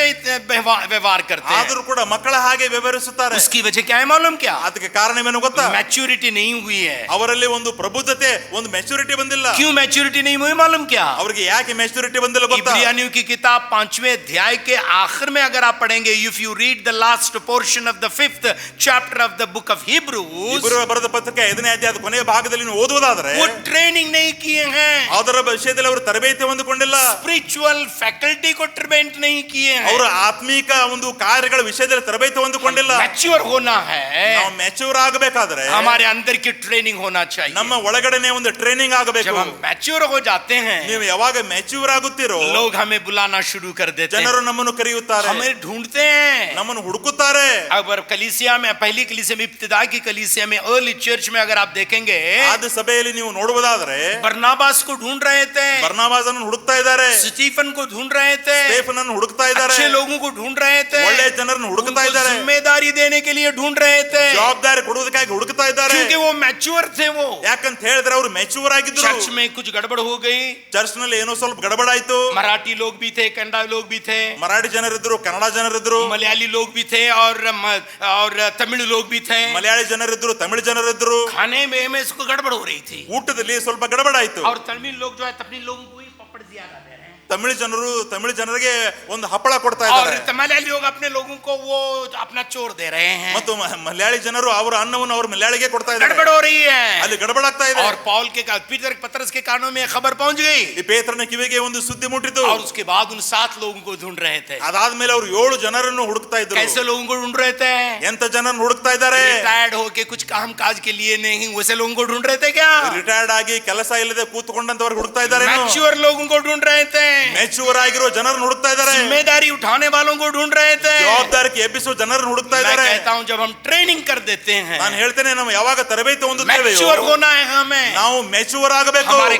व्यवहार करते हैं. ಆದರೂ ಕೂಡ ಮಕ್ಕಳ ಹಾಗೆ ವ್ಯವಹರಿಸುತ್ತಾರೆ. उसकी वजह क्या है मालूम क्या? ಅದಕ್ಕೆ ಕಾರಣವೇನು ಗೊತ್ತಾ? मैच्योरिटी नहीं हुई है. ಅವರಲ್ಲಿ ಒಂದು ಪ್ರಬುದ್ಧತೆ, ಒಂದು ಮೆಚುರಿಟಿ ಬಂದಿಲ್ಲ. क्यों मैच्योरिटी नहीं हुई मालूम क्या? ಅವರಿಗೆ ಯಾಕೆ ಮೆಚುರಿಟಿ ಬಂದಿಲ್ಲ ಗೊತ್ತಾ? इब्रानियों की किताब 5वें अध्याय के आखिर में अगर आप पढ़ेंगे, if you read the last portion of the 5th chapter of the book of Hebrews, ಇಬ್ರಿಯ ಬರೆದ ಪತ್ರಿಕೆ 5ನೇ ಅಧ್ಯಾಯದ ಕೊನೆಯ ಭಾಗದಲ್ಲಿ ನೀವು ಓದುವುದಾದರೆ, वो ट्रेनिंग नहीं किए हैं, ಅದರ ವಿಷಯದಲ್ಲಿ ಅವರು ತರಬೇತಿ ಹೊಂದಿಕೊಂಡಿಲ್ಲ. स्पिरिचुअल फैकल्टी को ट्रेन नहीं किए हैं. ಅವರು ಆತ್ಮೀಕ ಒಂದು ಕಾರ್ಯಗಳ ವಿಷಯದಲ್ಲಿ ತರಬೇತಿ ಹೊಂದಿಕೊಂಡಿಲ್ಲ. मैच्योर होना है, ನಾವು ಮೆಚೂರ್ ಆಗಬೇಕಾದ್ರೆ हमारे अंदर की ट्रेनिंग होना चाहिए. ನಮ್ಮ ಒಳಗಡೆನೆ ಒಂದು ಟ್ರೈನಿಂಗ್ ಆಗಬೇಕು. जब हम मैच्योर हो जाते हैं, ನೀವು ಯಾವಾಗ ಮೆಚೂರ್ ಆಗುತ್ತೀರೋ, लोग हमें बुलाना शुरू कर देते हैं, ಜನರು ನಮ್ಮನ್ನು ಕರೆಯುತ್ತಾರೆ, हमें ढूंढते हैं, ನಮ್ಮನ್ನು ಹುಡುಕುತ್ತಾರೆ. अगर कलीसिया में, पहली कलीसिया में, इब्तिदा की कलीसिया में, अर्ली चर्च में अगर आप देखेंगे, ಆದ ಸಭೆಯಲ್ಲಿ ನೀವು ನೋಡುವುದಾದರೆ बरनाबास को ढूंढ रहे थे, ಬರ್ನಬಾಸನನ್ನು ಹುಡುಕ್ತಾ ಇದ್ದಾರೆ, स्टीफन को ढूंढ रहे थे, ಸ್ಟೇಫನನ್ನು ಹುಡುಕ್ತಾ ಇದ್ದಾರೆ, अच्छे लोगों को ढूंढ रहे थे, ಒಳ್ಳೆಯ ಜನರನ್ನು ಹುಡುಕ್ತಾ उनको ಇದ್ದಾರೆ, जिम्मेदारी देने के लिए ढूंढ रहे थे, ಜವಾಬ್ದಾರಿ ಕೊಡುವುದಕ್ಕಾಗಿ ಹುಡುಕ್ತಾ ಇದ್ದಾರೆ. क्योंकि वो मैच्योर थे. वो ಯಾಕಂತ ಹೇಳಿದ್ರೆ ಅವರು ಮೆಚೂರ್ ಆಗಿದ್ರು. चर्च में कुछ गड़बड़ हो गई, ಚರ್ಚ್ ನಲ್ಲಿ ಏನೋ ಸ್ವಲ್ಪ ಗಡಬಡಾಯ್ತು. मराठी लोग भी थे, कन्नड़ा लोग भी थे, ಮರಾಠಿ ಜನರಿದ್ರು, ಕನ್ನಡ ಜನರಿದ್ರು, मलयाली लोग भी थे, और तमिल लोग भी थे. ಮಲಯಾಳಿ ಜನರಿದ್ರು, ತಮಿಳು ಜನರಿದ್ರು. खाने में इसको गड़बड़ हो रही थी, ಊಟದಲ್ಲಿ ಸ್ವಲ್ಪ ಗಡಬಡಾಯ್ತು. और तमिल लोग जो है तमिल लोगों को ही पपड़ ज्यादा दे रहे हैं, ತಮಿಳು ಜನರಿಗೆ ಒಂದು ಹಪ್ಪಳ ಕೊಡ್ತಾ और ಇದ್ದಾರೆ. मलयाली लोग अपने लोगों को वो अपना चोर दे रहे हैं. ಮತ್ತು ಮಲಯಾಳಿ ಜನರು ಅವರ ಅನ್ನವನ್ನು ಅವ್ರ ಮಲಯಾಳಿಗೆ ಕೊಡ್ತಾ ಇದ್ದಾರೆ. गड़बड़ हो रही है, ಅಲ್ಲಿ ಗಡಬಡಾಗ್ತಾ ಇದೆ. और पौल के पीटर पतरस के कानों में खबर पहुंच गई, ಈ ಪೇತ್ರನ ಕಿವಿಗೆ ಒಂದು ಸುದ್ದಿ ಮುಟ್ಟಿತು. और उसके बाद उन 7 लोगों को ढूंढ रहे थे. ಅದಾದ್ಮೇಲೆ ಅವರು 7 ಜನರನ್ನು ಹುಡುಕ್ತಾ ಇದ್ರು. कैसे लोगों को ढूंढ रहे थे? ಎಂತ ಜನರನ್ನು ಹುಡುಕ್ತಾ ಇದ್ದಾರೆ? रिटायर्ड होके कुछ काम काज के लिए नहीं, वैसे लोगों को ढूंढ रहे थे क्या? ರಿಟೈರ್ಡ್ ಆಗಿ ಕೆಲಸ ಇಲ್ಲದೆ ಕೂತ್ಕೊಂಡಂತವ್ರು ಹುಡುಕ್ತಾ ಇದ್ದಾರೆ. मैच्योर लोगों को ढूंढ रहे थे, ಮೆಚೂರ್ ಆಗಿರೋ ಜನರನ್ನು ಹುಡುಕ್ತಾ ಇದ್ದಾರೆ. जिम्मेदारी उठाने वालों को ढूंढ रहे थे. ಜವಾಬ್ದಾರಿ ಎಬ್ಬಿಸುವ ಜನರನ್ನು ಹುಡುಕ್ತಾ मैं ಇದ್ದಾರೆ. कहता हूं, जब हम ट्रेनिंग कर देते हैं, ನಾನು ಹೇಳ್ತೇನೆ, ನಾವು ಯಾವಾಗ ತರಬೇತಿ ಹೊಂದುತ್ತೇವೆ, मैच्योर होना है हमें, ನಾವು ಮೆಚೂರ್ ಆಗಬೇಕು. हमारे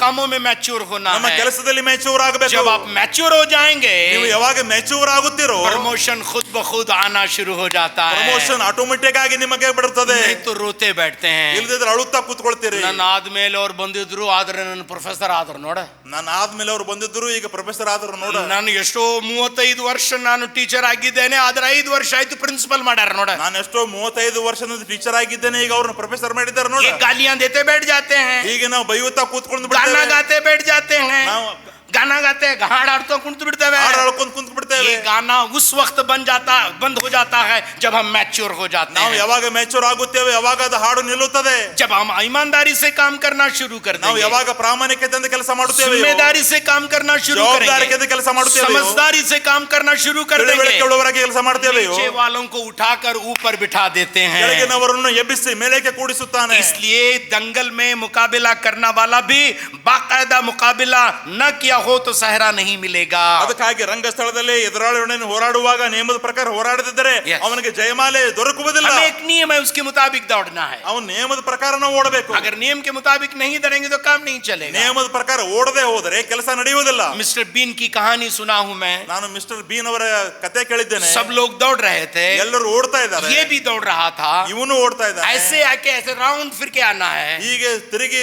कामों में मैच्योर होना ನಮ್ಮ है. ಕೆಲಸದಲ್ಲಿ ಮೆಚೂರ್ ಆಗಬೇಕು. जब आप मैच्योर हो जाएंगे, ನೀವು ಯಾವಾಗ ಮೆಚೂರ್ ಆಗುತ್ತೀರೋ, प्रमोशन खुद ब खुद आना शुरू हो जाता है. ಪ್ರಮೋಷನ್ ಆಟೋಮೆಟಿಕ್ ಆಗಿ ನಿಮಗೆ ಬರುತ್ತದೆ. नहीं तो रोते बैठते हैं. ಇಲ್ಲದಿದ್ರೆ ಅಳುತ್ತಾ ಕೂತ್ಕೊಳ್ತೀರಿ. ನನ್ನ ಆದ್ಮೇಲೆ ಅವ್ರು ಬಂದಿದ್ರು, ಆದ್ರೆ ನನ್ನ ಪ್ರೊಫೆಸರ್ ಆದ್ರು ನೋಡ. ನಾನು ಆದ್ಮೇಲೆ ಅವ್ರು ಬಂದಿದ್ರು, ಈಗ ಪ್ರೊಫೆಸರ್ ಆದ್ರು ನೋಡ. ನಾನು ಎಷ್ಟೋ 35 ವರ್ಷ ನಾನು ಟೀಚರ್ ಆಗಿದ್ದೇನೆ, ಆದ್ರೆ 5 ವರ್ಷ ಆಯ್ತು ಪ್ರಿನ್ಸಿಪಲ್ ಮಾಡ್ಯಾರ ನೋಡ. ನಾನು ಎಷ್ಟೋ 35 ವರ್ಷದಿಂದ ಟೀಚರ್ ಆಗಿದ್ದೇನೆ, ಈಗ ಅವ್ರನ್ನ ಪ್ರೊಫೆಸರ್ ಮಾಡಿದ್ದಾರೆ ನೋಡ. गालियां देते बैठ जाते हैं, ಹೀಗೆ ನಾವು ಬೈಯುತ್ತಾ ಕೂತ್ಕೊಂಡು गाना ಬಿಡ್ತೇವೆ. गाते बैठ जाते हैं, ನಾವು गाना गाते हाड़ आड़ता कुंत बिड़ते ಹಾಡು ಹೇಳ್ಕೊಂಡು ಕುಂತು ಬಿಡ್ತೇವೆ. ये गाना उस वक्त बंद हो जाता है जब हम मैच्योर हो जाते ನಾವು हैं, ಯಾವಾಗ ಮೆಚೂರ್ ಆಗುತ್ತೇವೆ, ಯಾವಾಗ ಅದು ಹಾಡು ನಿಲ್ಲುತ್ತದೆ. जब हम ईमानदारी से काम करना शुरू कर ನಾವು देंगे, ಯಾವಾಗ ಪ್ರಾಮಾಣಿಕತೆಯಿಂದ ಕೆಲಸ ಮಾಡುತ್ತೇವೆ, जिम्मेदारी से काम करना शुरू करेंगे, ಜವಾಬ್ದಾರಿಯಿಂದ ಕೆಲಸ ಮಾಡುತ್ತೇವೆ, समझदारी से काम करना शुरू कर देंगे, ತಿಳುವಳಿಕೆಯುಳ್ಳವರಾಗಿ ಕೆಲಸ ಮಾಡ್ತೇವೆ. नीचे वालों को उठाकर ऊपर बिठा देते हैं. ಕೆಳಗಿನವರನ್ನು ಎಬ್ಬಿಸಿ ಮೇಲಕ್ಕೆ ಕೂಡಿಸುತ್ತಾನೆ. इसलिए दंगल में मुकाबला करने वाला भी बाकायदा मुकाबला न किया हो तो सहरा नहीं मिलेगा. ಅದಕ್ಕಾಗಿ ರಂಗಸ್ಥಳದಲ್ಲಿ ಎದುರಾಳಿಯೊಡನೆ ಹೋರಾಡುವಾಗ ನಿಯಮದ ಪ್ರಕಾರ ಹೋರಾಡದಿದ್ದರೆ ಅವನಿಗೆ ಜಯಮಾಲೆ ದೊರಕುವುದಿಲ್ಲ. हमें एक नियम है, उसके मुताबिक दौड़ना है. ಅವನ ನಿಯಮದ ಪ್ರಕಾರ ನಾವು ಓಡಬೇಕು. अगर नियम के मुताबिक नहीं दौड़ेंगे तो काम नहीं चलेगा. ನಿಯಮದ ಪ್ರಕಾರ ಓಡದೆ ಹೋದರೆ ಕೆಲಸ ನಡೆಯುವುದಿಲ್ಲ. ಆಗುವುದಿಲ್ಲ. मिस्टर बीन की कहानी सुना हूं मैं. ನಾನು ಮಿಸ್ಟರ್ ಬೀನ್ ಅವರ ಕತೆ ಕೇಳಿದ್ದೇನೆ. सब लोग दौड़ रहे थे, ಎಲ್ಲರೂ ಓಡ್ತಾ ಇದ್ದಾರೆ, ये भी दौड़ रहा था. ಇವನು ಓಡ್ತಾ ಇದ್ದಾನೆ. ऐसे आके ऐसे राउंड फिर के आना है, ಹೀಗೆ ತಿರುಗಿ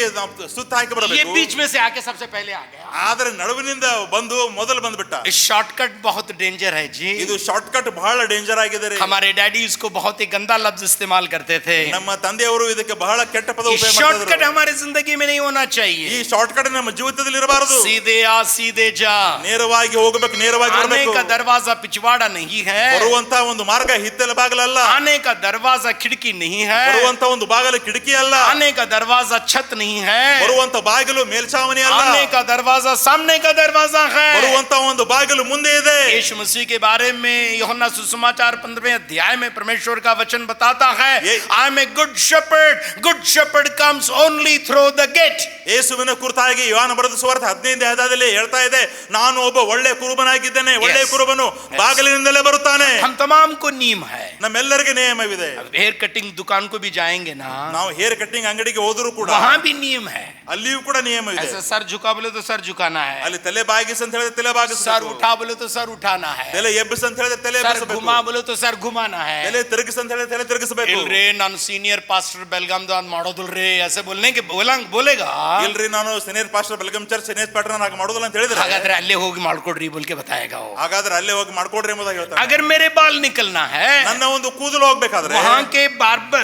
ಸುತ್ತ ಹಾಕಿ ये ಬರಬೇಕು. बीच में से आके सबसे पहले आ गया. ಆದ್ರೆ ನಡುವಿನಿಂದ ಬಂದು ಮೊದಲು ಬಂದ್ಬಿಟ್ಟ. शॉर्टकट बहुत डेंजर है जी. ಇದು ಶಾರ್ಟ್ ಕಟ್ ಬಹಳ ಡೇಂಜರ್ ಆಗಿದೆ ರೀ. हमारे डैडी इसको बहुत ही गंदा लफ्ज इस्तेमाल करते थे. ನಮ್ಮ ತಂದೆಯವರು ಇದಕ್ಕೆ ಬಹಳ ಕೆಟ್ಟ ಪದ ಉಪಯೋಗ शॉर्टकट ಮಾಡ್ತಿದ್ರು. हमारे जिंदगी में नहीं होना ಈ चाहिए. ಶಾರ್ಟ್ ಕಟ್ ನಮ್ಮ ಜೀವಿತದಲ್ಲಿ ಇರಬಾರದು. सीधे आ सीधे जा. ನೇರವಾಗಿ ಹೋಗಬೇಕು, ನೇರವಾಗಿ आने ಬರಬೇಕು. का दरवाजा पिछवाड़ा नहीं है. ಬರುವಂತ ಒಂದು ಮಾರ್ಗ ಹಿತ್ತಲ ಬಾಗಿಲಲ್ಲ. आने का दरवाजा खिड़की नहीं है. ಬರುವಂತ ಒಂದು ಬಾಗಿಲು ಕಿಟಕಿ ಅಲ್ಲ. आने का दरवाजा छत नहीं है. ಬರುವಂತ ಬಾಗಿಲು ಮೇಲ್ಛಾವಣಿ ಅಲ್ಲ. आने का दरवाजा सामने का दरवाजा है. ಬರುವಂತ ಒಂದು ಬಾಗಿಲು ಮುಂದೆ ಇದೆ. यीशु मसीह के बारे में यूहन्ना सुसमाचार 15वें अध्याय में परमेश्वर का वचन बताता है, I am a good shepherd. Good shepherd comes only through the gate. ಯೇಸುವಿನ ಕುರಿತಾಗಿ ಯೋಹಾನ ಬರೆದ ಸುವಾರ್ತೆ 15ನೇ ಅಧ್ಯಾಯದಲ್ಲಿ ಹೇಳ್ತಾ ಇದೆ, ನಾನು ಒಬ್ಬ ಒಳ್ಳೆ ಕುರುಬನಾಗಿದ್ದೇನೆ. ಒಳ್ಳೆ ಕುರುಬನು ಬಾಗಿಲಿನಿಂದಲೇ ಬರುತ್ತಾನೆ. हम तमाम को नियम है. ನಮ್ಮೆಲ್ಲರಿಗೆ ನಿಯಮವಿದೆ. हेयर कटिंग दुकान को भी जाएंगे ना, ನಾವು ಹೇರ್ ಕಟ್ಟಿಂಗ್ ಅಂಗಡಿಗೆ ಹೋದರೂ ಕೂಡ वहां भी नियम है. ಅಲ್ಲಿಯೂ ಕೂಡ ನಿಯಮವಿದೆ. ऐसे सर झुका बोले तो सर झुकाना है, ಅಲ್ಲಿ ತಲೆ ಬಾಗಿಸ್ ಅಂತ ಹೇಳಿದ್ರೆ ತಲೆ सर ಬಾಗಿಸಬೇಕು. उठा बोले तो सर उठाना है, ತಲೆ ಎಬ್ಬಿಸ್ ಅಂತ ಹೇಳಿದ್ರೆ ತಲೆ सर ಎಬ್ಬಿಸಬೇಕು. घुमा बोले तो सर घुमाना है. ತಲೆ ತಿರುಗಿಸ್ ಅಂತ ಹೇಳಿದ್ರೆ ತಲೆ ತಿರುಗಿಸಬೇಕು. ಇಲ್ರಿ ನಾನು ಸೀನಿಯರ್ ಪಾಸ್ಟರ್ ಬೆಲ್ಗಾಮ್ ದಾನ್ ಮಾಡೋದಿಲ್ರಿ ऐसे बोलने के बोलेगा. ಇಲ್ರಿ ನಾನು senior pastor Belgaum church senior pattern ಆಗಿ ಮಾಡೋದಿಲ್ಲ ಅಂತ ಹೇಳಿದ್ರೆ, ಹಾಗಾದ್ರೆ ಅಲ್ಲೇ ಹೋಗಿ ಮಾಡ್ಕೊಡ್ರಿ बोल के बताएगा वो. ಹಾಗಾದ್ರೆ ಅಲ್ಲೇ ಹೋಗಿ ಮಾಡ್ಕೊಡ್ರಿ ಎಂಬುದಾಗಿ ಹೇಳ್ತಾರೆ. अगर मेरे बाल निकलना है, ನನ್ನ ಒಂದು ಕೂದಲು ಹೋಗ್ಬೇಕಾದ್ರೆ वहां के बार्बर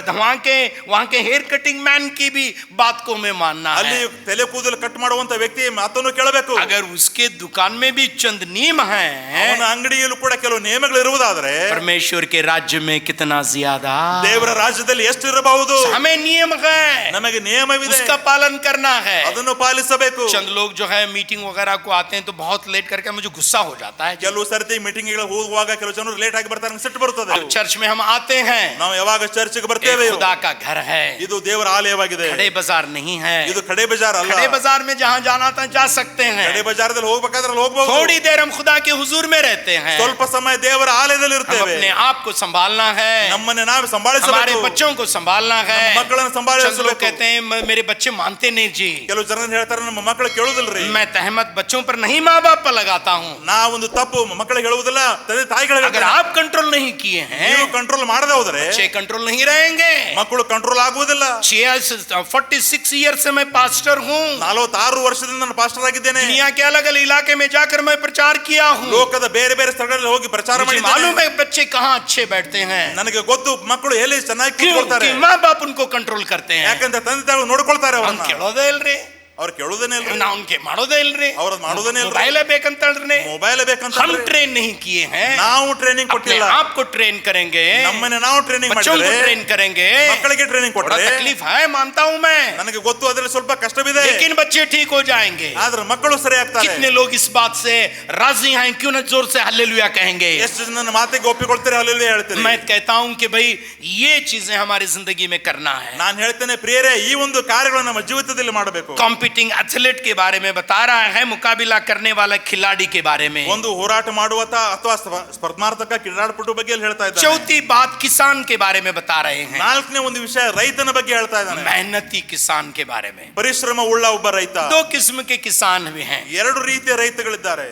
वहां के हेयर कटिंग मैन की भी बात को मैं मानना ಅಲ್ಲಿ है. ತಲೆ ಕೂದಲು ಕಟ್ ಮಾಡುವಂತ ವ್ಯಕ್ತಿ ಮಾತನ್ನು ಕೇಳಬೇಕು. अगर उसके दुकान में भी चंद नियम हैं, ಅವನ ಅಂಗಡಿಯಲ್ಲೂ ಕೂಡ ಕೆಲವು ನಿಯಮಗಳು ಇರುವುದಾದ್ರೆ परमेश्वर के राज्य में कितना ज्यादा ದೇವರ ರಾಜ್ಯದಲ್ಲಿ ಎಷ್ಟು ಇರಬಹುದು. हमें नियम है, ನಮಗೆ ನಿಯಮವಿದೆ, उसका पालन करना है. ಅದನ್ನು ಪಾಲಿಸಬೇಕು. चंद लोग जो है मीटिंग वगैरह को आते हैं तो बहुत लेट करके मुझे गुस्सा हो जाता है. ಕೆಲವು ಸರ್ತಿ ಮೀಟಿಂಗ್ ಗಳಿಗೆ ಹೋಗುವಾಗ ಕೆಲವು ಜನರು ಲೇಟ್ ಆಗಿ ಬರ್ತಾರೆ, ನಂಗೆ ಸಿಟ್ಟು ಬರುತ್ತದೆ. अब चर्च में हम आते हैं, ನಾವು ಯಾವಾಗ ಚರ್ಚ್ಗೆ ಬರ್ತೇವೆ, ये खुदा का घर है, ಇದು ದೇವರ ಆಲಯವಾಗಿದೆ. खड़े बाजार नहीं है. ಇದು ಕಡೆ ಬಜಾರ್ ಅಲ್ಲ. खड़े बाजार में जहाँ जाना था जा सकते ಕಡೆ हैं. ಬಜಾರದಲ್ಲಿ ಹೋಗ್ಬೇಕಾದ್ರೆ ಅಲ್ಲಿ ಹೋಗ್ಬಹುದು. थोड़ी देर हम खुदा के हुजूर में रहते हैं. ಸ್ವಲ್ಪ ಸಮಯ ದೇವರ ಆಲಯದಲ್ಲಿ हम ಇರ್ತೇವೆ. अपने आप को संभालना है, ನಮ್ಮನ್ನ ನಾವು हमारे ಸಂಭಾಳಿಸಬೇಕು. बच्चों को संभालना है. ನಮ್ಮ ಮಕ್ಕಳನ್ನು चंद लोग ಸಂಭಾಳಿಸಬೇಕು. कहते हैं मेरे बच्चे मानते नहीं जी. ಕೆಲವು ಜನ ಹೇಳ್ತಾರೆ ನಮ್ಮ ಮಕ್ಕಳು ಕೇಳುವುದಿಲ್ರಿ. मैं तहमत बच्चों पर नहीं माँ बाप पर लगाता हूँ. ನಾ ಒಂದು ತಪ್ಪು ಮಕ್ಕಳಿಗೆ ಹೇಳುವುದಿಲ್ಲ, ತಂದೆ ತಾಯಿಗಳಿಗೆ अगर आप कंट्रोल नहीं किए ನೀವು हैं, ಕಂಟ್ರೋಲ್ ಮಾಡದೆ ಹೋದ್ರೆ बच्चे कंट्रोल नहीं रहेंगे. ಮಕ್ಕಳು ಕಂಟ್ರೋಲ್ ಆಗುವುದಿಲ್ಲ. 46 ईयर से मैं पास्टर हूँ. 46 ವರ್ಷದಿಂದ ನಾನು ಪಾಸ್ಟರ್ ಆಗಿದ್ದೇನೆ. दुनिया के अलग अलग इलाके में जाकर मैं प्रचार किया हूँ. ಲೋಕದ ಬೇರೆ ಬೇರೆ ಸ್ಥಳಗಳಲ್ಲಿ ಹೋಗಿ ಪ್ರಚಾರ मुझे ಮಾಡಿದ್ದೇನೆ. मालूम है बच्चे कहाँ अच्छे बैठते हैं. ನನಗೆ ಗೊತ್ತು ಮಕ್ಕಳು ಎಲ್ಲಿ ಚೆನ್ನಾಗಿ ಕೂತ್ಕೊಳ್ತಾರೆ. क्योंकि माँ बाप उनको कंट्रोल करते हैं. ಯಾಕಂದ್ರೆ ತಂದೆ ತಾಯಿ ನೋಡ್ಕೊಳ್ತಾರೆ ಅವ್ನು ಅವರನ್ನ. ಕೇಳೋದೇ ಇಲ್ರಿ, ಅವ್ರು ಕೇಳುವುದೇನೆ ಇಲ್ರಿ, ನಾವು ಉನ್ಕೆ ಮಾಡೋದೇ ಇಲ್ರಿ, ಅವ್ರದ್ದು ಮಾಡೋದೇನೆ ಇಲ್ರಿ. ಮೊಬೈಲ್ ಬೇಕಂತ ಹೇಳ್ರಿ. ಮೊಬೈಲ್ ಬೇಕಂತ हम ट्रेन नहीं किए हैं, ನಾವು ಟ್ರೈನಿಂಗ್ अपने ಕೊಟ್ಟಿಲ್ಲ. आप को ट्रेन करेंगे, ನಮ್ಮನ್ನ ನಾವು ಟ್ರೈನಿಂಗ್ बच्चों को ಮಾಡಿದ್ರೆ ट्रेन करेंगे. ಮಕ್ಕಳಿಗೆ ಟ್ರೈನಿಂಗ್ थोड़ा ಕೊಟ್ರೆ तकलीफ है मानता हूँ मैं, ನನಗೆ ಗೊತ್ತು ಅದರಲ್ಲಿ ಸ್ವಲ್ಪ ಕಷ್ಟವಿದೆ. लेकिन बच्चे ठीक हो जाएंगे. ಆದ್ರೆ ಮಕ್ಕಳು ಸರಿ ಆಗ್ತಾರೆ. कितने लोग इस बात से राजी हैं, क्यों न जोर से हालेलुया कहेंगे. ಎಷ್ಟು ಜನ ನನ್ನ ಮಾತಿಗೆ ಒಪ್ಪಿಕೊಳ್ತಾರೆ, ಅಲ್ಲಿ ಹೇಳ್ತೀನಿ. मैं कहता हूँ कि भाई ये चीजें हमारी जिंदगी में करना है. ನಾನು ಹೇಳ್ತೇನೆ ಪ್ರಿಯರೇ, ಈ ಒಂದು ಕಾರ್ಯಗಳನ್ನು ನಮ್ಮ ಜೀವಿತದಲ್ಲಿ ಮಾಡಬೇಕು. कॉम्पिटिंग एथलीट के बारे में बता रहा है, मुकाबला करने वाला खिलाड़ी के बारे में. ಒಂದು ಹೋರಾಟ ಮಾಡುವತ ಅಥವಾ ಸ್ಪರ್ಧಾತ್ಮಕ ಕ್ರೀಡಾಪಟು ಬಗ್ಗೆ ಹೇಳ್ತಾ ಇದ್ದಾನೆ. चौथी बात किसान के बारे में बता रहे हैं. ನಾಲ್ಕನೇ ಒಂದು ವಿಷಯ ರೈತನ ಬಗ್ಗೆ ಹೇಳ್ತಾ ಇದ್ದಾನೆ. मेहनती किसान के बारे में. ಪರಿಶ್ರಮ ಉಳ್ಳ ಒಬ್ಬ ರೈತ. 2 किस्म के किसान भी हैं. ಎರಡು ರೀತಿಯ ರೈತಗಳಿದ್ದಾರೆ.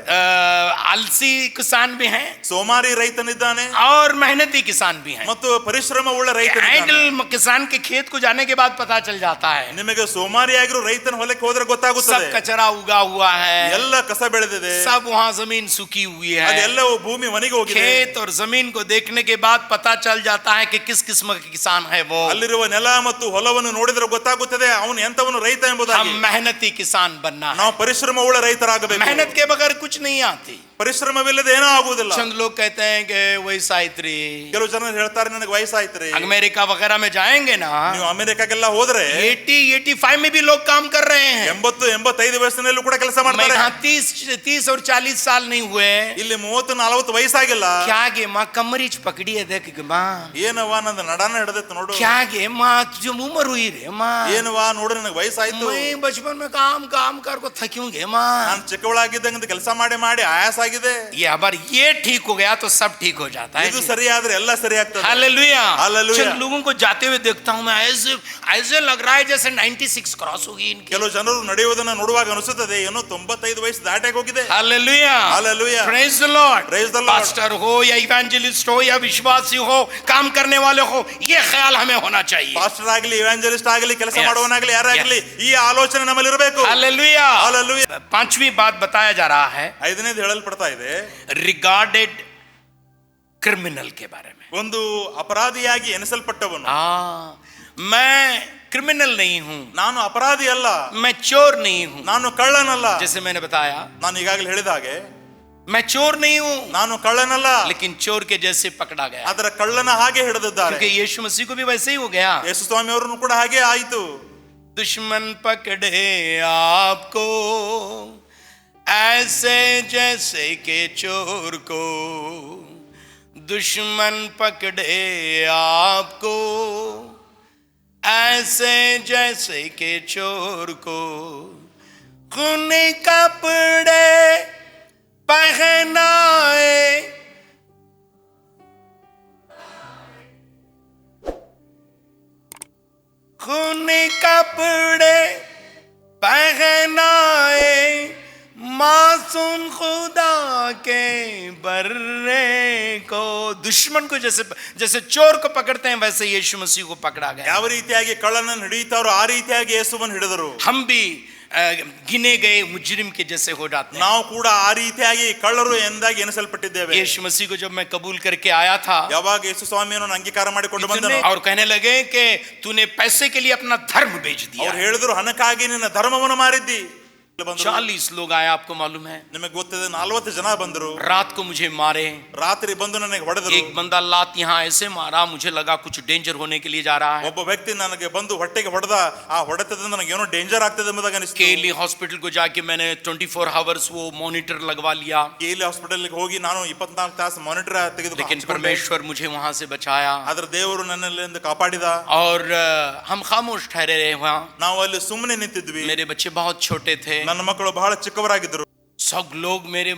आलसी किसान भी हैं ಸೋಮಾರಿ ರೈತನಿದ್ದಾನೆ और मेहनती किसान भी हैं. ಮತ್ತು ಪರಿಶ್ರಮ ಉಳ್ಳ ರೈತನಿದ್ದಾನೆ. आइडल किसान के खेत को जाने के बाद पता चल जाता है, ನಿಮಗೆ ಸೋಮಾರಿಯಾಗಿರೋ ರೈತನ ಹೊಲಕ್ಕೆ ಹೋದ್ರೆ सब ಗೊತ್ತಾಗುತ್ತದೆ. कचरा उगा हुआ है, ಎಲ್ಲ ಕಸ ಬೆಳೆದಿದೆ, सब वहाँ जमीन सूखी हुई है. ಅದೆಲ್ಲವೂ ಭೂಮಿ ಒಣಗಿ ಹೋಗಿದೆ. खेत और जमीन को देखने के बाद पता चल जाता है कि किस किस्म का किसान है वो. ಅಲ್ಲಿರುವ ನೆಲ ಮತ್ತು ಹೊಲವನ್ನು ನೋಡಿದ್ರೆ ಗೊತ್ತಾಗುತ್ತದೆ ಅವನು ಎಂತವನು ರೈತ हम ಎಂಬುದಾಗಿ. मेहनती किसान बनना है. ನಾವು ಪರಿಶ್ರಮ ಉಳ್ಳ ರೈತರಾಗಬೇಕು. मेहनत के बगैर कुछ नहीं आती. ಪರಿಶ್ರಮವಿಲ್ಲದೆ ಏನೂ ಆಗುವುದಿಲ್ಲ. चंद लोग कहते हैं कि वैसा इतरी, ಕೆಲವು ಜನ ಹೇಳ್ತಾರೆ ನನಗೆ ವಯಸ್ಸಾಯ್ತ್ರಿ. अमेरिका वगैरह में जाएंगे ना, ನೀವು ಅಮೆರಿಕಾಗೆಲ್ಲ ಹೋದ್ರೆ 80-85 में भी लोग काम कर रहे हैं. 80-85 ವಯಸ್ಸಿನಲ್ಲೂ ಕೂಡ ಕೆಲಸ मैं ಮಾಡ್ತಾರೆ. यहाँ 30 और 40 साल नहीं हुए. ಇಲ್ಲಿ 30-40 ವಯಸ್ಸಾಗಿಲ್ಲ. क्या गे माँ कमरीच पकड़ी है देख माँ, ಏನವ್ವ ನಂದು ನಡಾನ ಹಿಡದೈತೆ ನೋಡು. क्या गे माँ जो उम्र हुई रे माँ, ಏನವ್ವ ನೋಡು ನನಗೆ ವಯಸ್ಸಾಯ್ತು. मैं बचपन में काम कर को थक्यूंगे माँ. ನಾನು ಚಿಕ್ಕವಳಾಗಿದ್ದಂಗ ಕೆಲಸ ಮಾಡಿ ಮಾಡಿ ಆಯಾಸ ಆಗಿದೆ. ये अगर ये ठीक हो गया तो सब ठीक हो जाता है. ಇದು ಸರಿ ಆದ್ರೆ ಎಲ್ಲ ಸರಿ ಆಗ್ತದೆ. हालेलुया. हालेलुया. चंद लोगों को जाते हुए देखता हूँ मैं, ऐसे लग रहा है जैसे 96 क्रॉस होगी इनकी. ಕೆಲವು ಜನ ಜನರು ನಡೆಯುವುದನ್ನು ನೋಡುವಾಗ ಅನಿಸುತ್ತದೆ ಏನೋ 95 ವಯಸ್ಸು ದಾಟಾಗಿ ಹೋಗಿದೆ. Hallelujah, Hallelujah. Praise the Lord. Praise the Lord. Pastor हो या इवेंजलिस्ट हो या विश्वासी हो, काम करने वाले हो, ये ख्याल हमें होना चाहिए. ಪಾಸ್ಟರ್ ಆಗಲಿ, ಇವಾಂಜಲಿಸ್ಟ್ ಆಗಲಿ, ಕೆಲಸ Yes. ಮಾಡುವವನಾಗಲಿ ಯಾರಾಗಲಿ ಈ ಆಲೋಚನೆ ನಮ್ಮಲ್ಲಿ ಇರಬೇಕು. हालेलुया. Hallelujah. पांचवी बात बताया जा रहा है ಐದನೇದು ಹೇಳಲ್ಪಡ್ತಾ ಇದೆ रिगार्डेड क्रिमिनल के बारे में. ಒಂದು ಅಪರಾಧಿಯಾಗಿ ಎನಿಸಲ್ಪಟ್ಟವನು. मैं क्रिमिनल नहीं हूं, ನಾನು ಅಪರಾಧಿ ಅಲ್ಲ, मैं चोर नहीं हूं. ನಾನು ಕಳ್ಳನಲ್ಲ. जैसे मैंने बताया, ನಾನು ಈಗಾಗಲೇ ಹೇಳಿದ ಹಾಗೆ मैं चोर नहीं हूं, ನಾನು ಕಳ್ಳನಲ್ಲ, लेकिन चोर के जैसे पकड़ा गया. ಅದರ ಕಳ್ಳನ ಹಾಗೆ ಹಿಡಿದಿದ್ದಾರೆ. क्योंकि यीशु मसीह को भी वैसे ही हो गया. ಯೇಸು ಸ್ವಾಮಿ ಅವರನ್ನು ಕೂಡ ಹಾಗೆ ಆಯಿತು. दुश्मन पकड़े आपको ऐसे जैसे के चोर को, दुश्मन पकड़े आपको ऐसे जैसे के चोर को, खून कपड़े पहनाए, खून कपड़े पहनाए, मासूम खुदा के बर्रे को. दुश्मन को जैसे जैसे चोर को पकड़ते हैं वैसे यीशु मसीह को पकड़ा गया. ಯಾವ ರೀತಿಯಾಗಿ ಕಳ್ಳನನ್ನು ಹಿಡಿಯುತ್ತಾರೋ ಆ ರೀತಿಯಾಗಿ ಯೇಸುವನ್ನು ಹಿಡಿದರು. हम भी गिने गए मुजरिम के जैसे हो जाते हैं. ನಾವು ಕೂಡ ಆ ರೀತಿಯಾಗಿ ಕಳ್ಳರು ಎಂದಾಗಿ ಎನಿಸಲ್ಪಟ್ಟಿದ್ದೇವೆ. यीशु मसीह को जब मैं कबूल करके आया था, ಯಾವಾಗ ಯೇಸು ಸ್ವಾಮಿಯನ್ನು ಅಂಗೀಕಾರ ಮಾಡಿಕೊಂಡು ಬಂದನು, और कहने लगे कि तूने पैसे के लिए अपना धर्म बेच दिया. ಅವ್ರು ಹೇಳಿದ್ರು ಹಣಕ್ಕಾಗಿ ನಿನ್ನ ಧರ್ಮವನ್ನು ಮಾರಿದ್ದಿ. 40 लोग आए, आपको मालूम है. ನಿಮಗೆ ಗೊತ್ತಿದೆ 40 ಜನ ಬಂದರು. रात को मुझे मारे. ರಾತ್ರಿ ಬಂದು ನನಗೆ ಹೊಡೆದರು. एक बंदा लात यहाँ ऐसे मारा, मुझे लगा कुछ डेंजर होने के लिए जा रहा है. ಒಬ್ಬ ವ್ಯಕ್ತಿ ನನಗೆ ಬಂದು ಹೊಟ್ಟೆಗೆ ಹೊಡೆದ. ಆ ಹೊಡೆತದಿಂದ ನನಗೆ ಏನೋ ಡೇಂಜರ್ ಆಗ್ತದೆ ಎಂಬುದಾಗಿ ಅನಿಸ್ತು. केली हॉस्पिटल को जाके मैंने 24 आवर्स वो मॉनिटर लगवा लिया. ಕೇಲಿ ಹಾಸ್ಪಿಟಲ್ ಹೋಗಿ ನಾನು 24 ತಾಸು ಮಾನಿಟರ್ ತೆಗೆದು लेकिन परमेश्वर मुझे वहां से बचाया. ಆದ್ರೆ ದೇವರು ನನ್ನಲ್ಲಿ ಕಾಪಾಡಿದ. और हम खामोश ठहरे रहे वहां. ನಾವು ಅಲ್ಲಿ ಸುಮ್ಮನೆ ನಿಂತಿದ್ವಿ. मेरे बच्चे बहुत छोटे थे. ನನ್ನ ಮಕ್ಕಳು ಬಹಳ ಚಿಕ್ಕವರಾಗಿದ್ದರು. सब लोग मेरे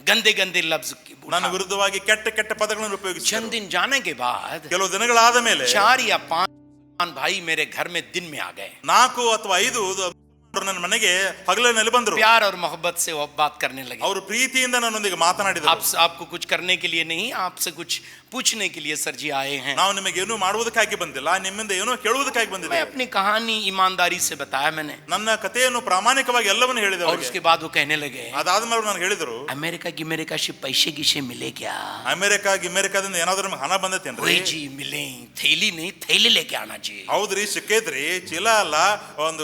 गंदे गंदे लफ्ज ನನ್ನ ವಿರುದ್ಧವಾಗಿ ಕೆಟ್ಟ ಕೆಟ್ಟ ಪದಗಳನ್ನು ಉಪಯೋಗಿಸಿದರು. चंद दिन जाने के बाद ಕೆಲವು ದಿನಗಳಾದ ಮೇಲೆ 4 या 5 भाई मेरे घर में दिन में आ गए. 4 ಅಥವಾ 5 ನನ್ನ ಮನೆಗೆ ಹಗಲಿನಲ್ಲಿ ಬಂದರು. प्यार और मोहब्बत से वो बात करने लगे. ಅವರು ಪ್ರೀತಿಯಿಂದ ನನ್ನೊಂದಿಗೆ ಮಾತನಾಡಿದರು. आपको कुछ करने के लिए नहीं, आपसे कुछ पूछने के लिए सर जी आए हैं. ನಾವು ನಿಮಗೆ ಏನು ಮಾಡುವುದಕ್ಕಾಗಿ ಬಂದಿಲ್ಲ, ನಿಮ್ಮಿಂದ ಏನೋ ಕೇಳುವುದಕ್ಕಾಗಿ मैं ಬಂದಿದ್ದೇವೆ. अपनी कहानी ईमानदारी से बताया मैंने. ನನ್ನ ಕಥೆಯನ್ನು ಪ್ರಾಮಾಣಿಕವಾಗಿ ಎಲ್ಲವನ್ನೂ ಹೇಳಿದೆ और ಅವರಿಗೆ. उसके बाद वो कहने लगे, ಅದಾದ್ಮೇಲೆ ನಾನು ಹೇಳಿದರು, अमेरिका से पैसे गिसे मिले क्या? ಅಮೆರಿಕಾದಿಂದ ಏನಾದ್ರೂ ನಮಗೆ ಹಣ ಬಂದೈತೇನ್ರಿ? वही जी मिले, थैली नहीं थैली लेके आना चाहिए. ಹೌದ್ರಿ, ಸಿಕ್ಕೈತ್ರಿ. ಚೀಲ ಅಲ್ಲ, ಒಂದು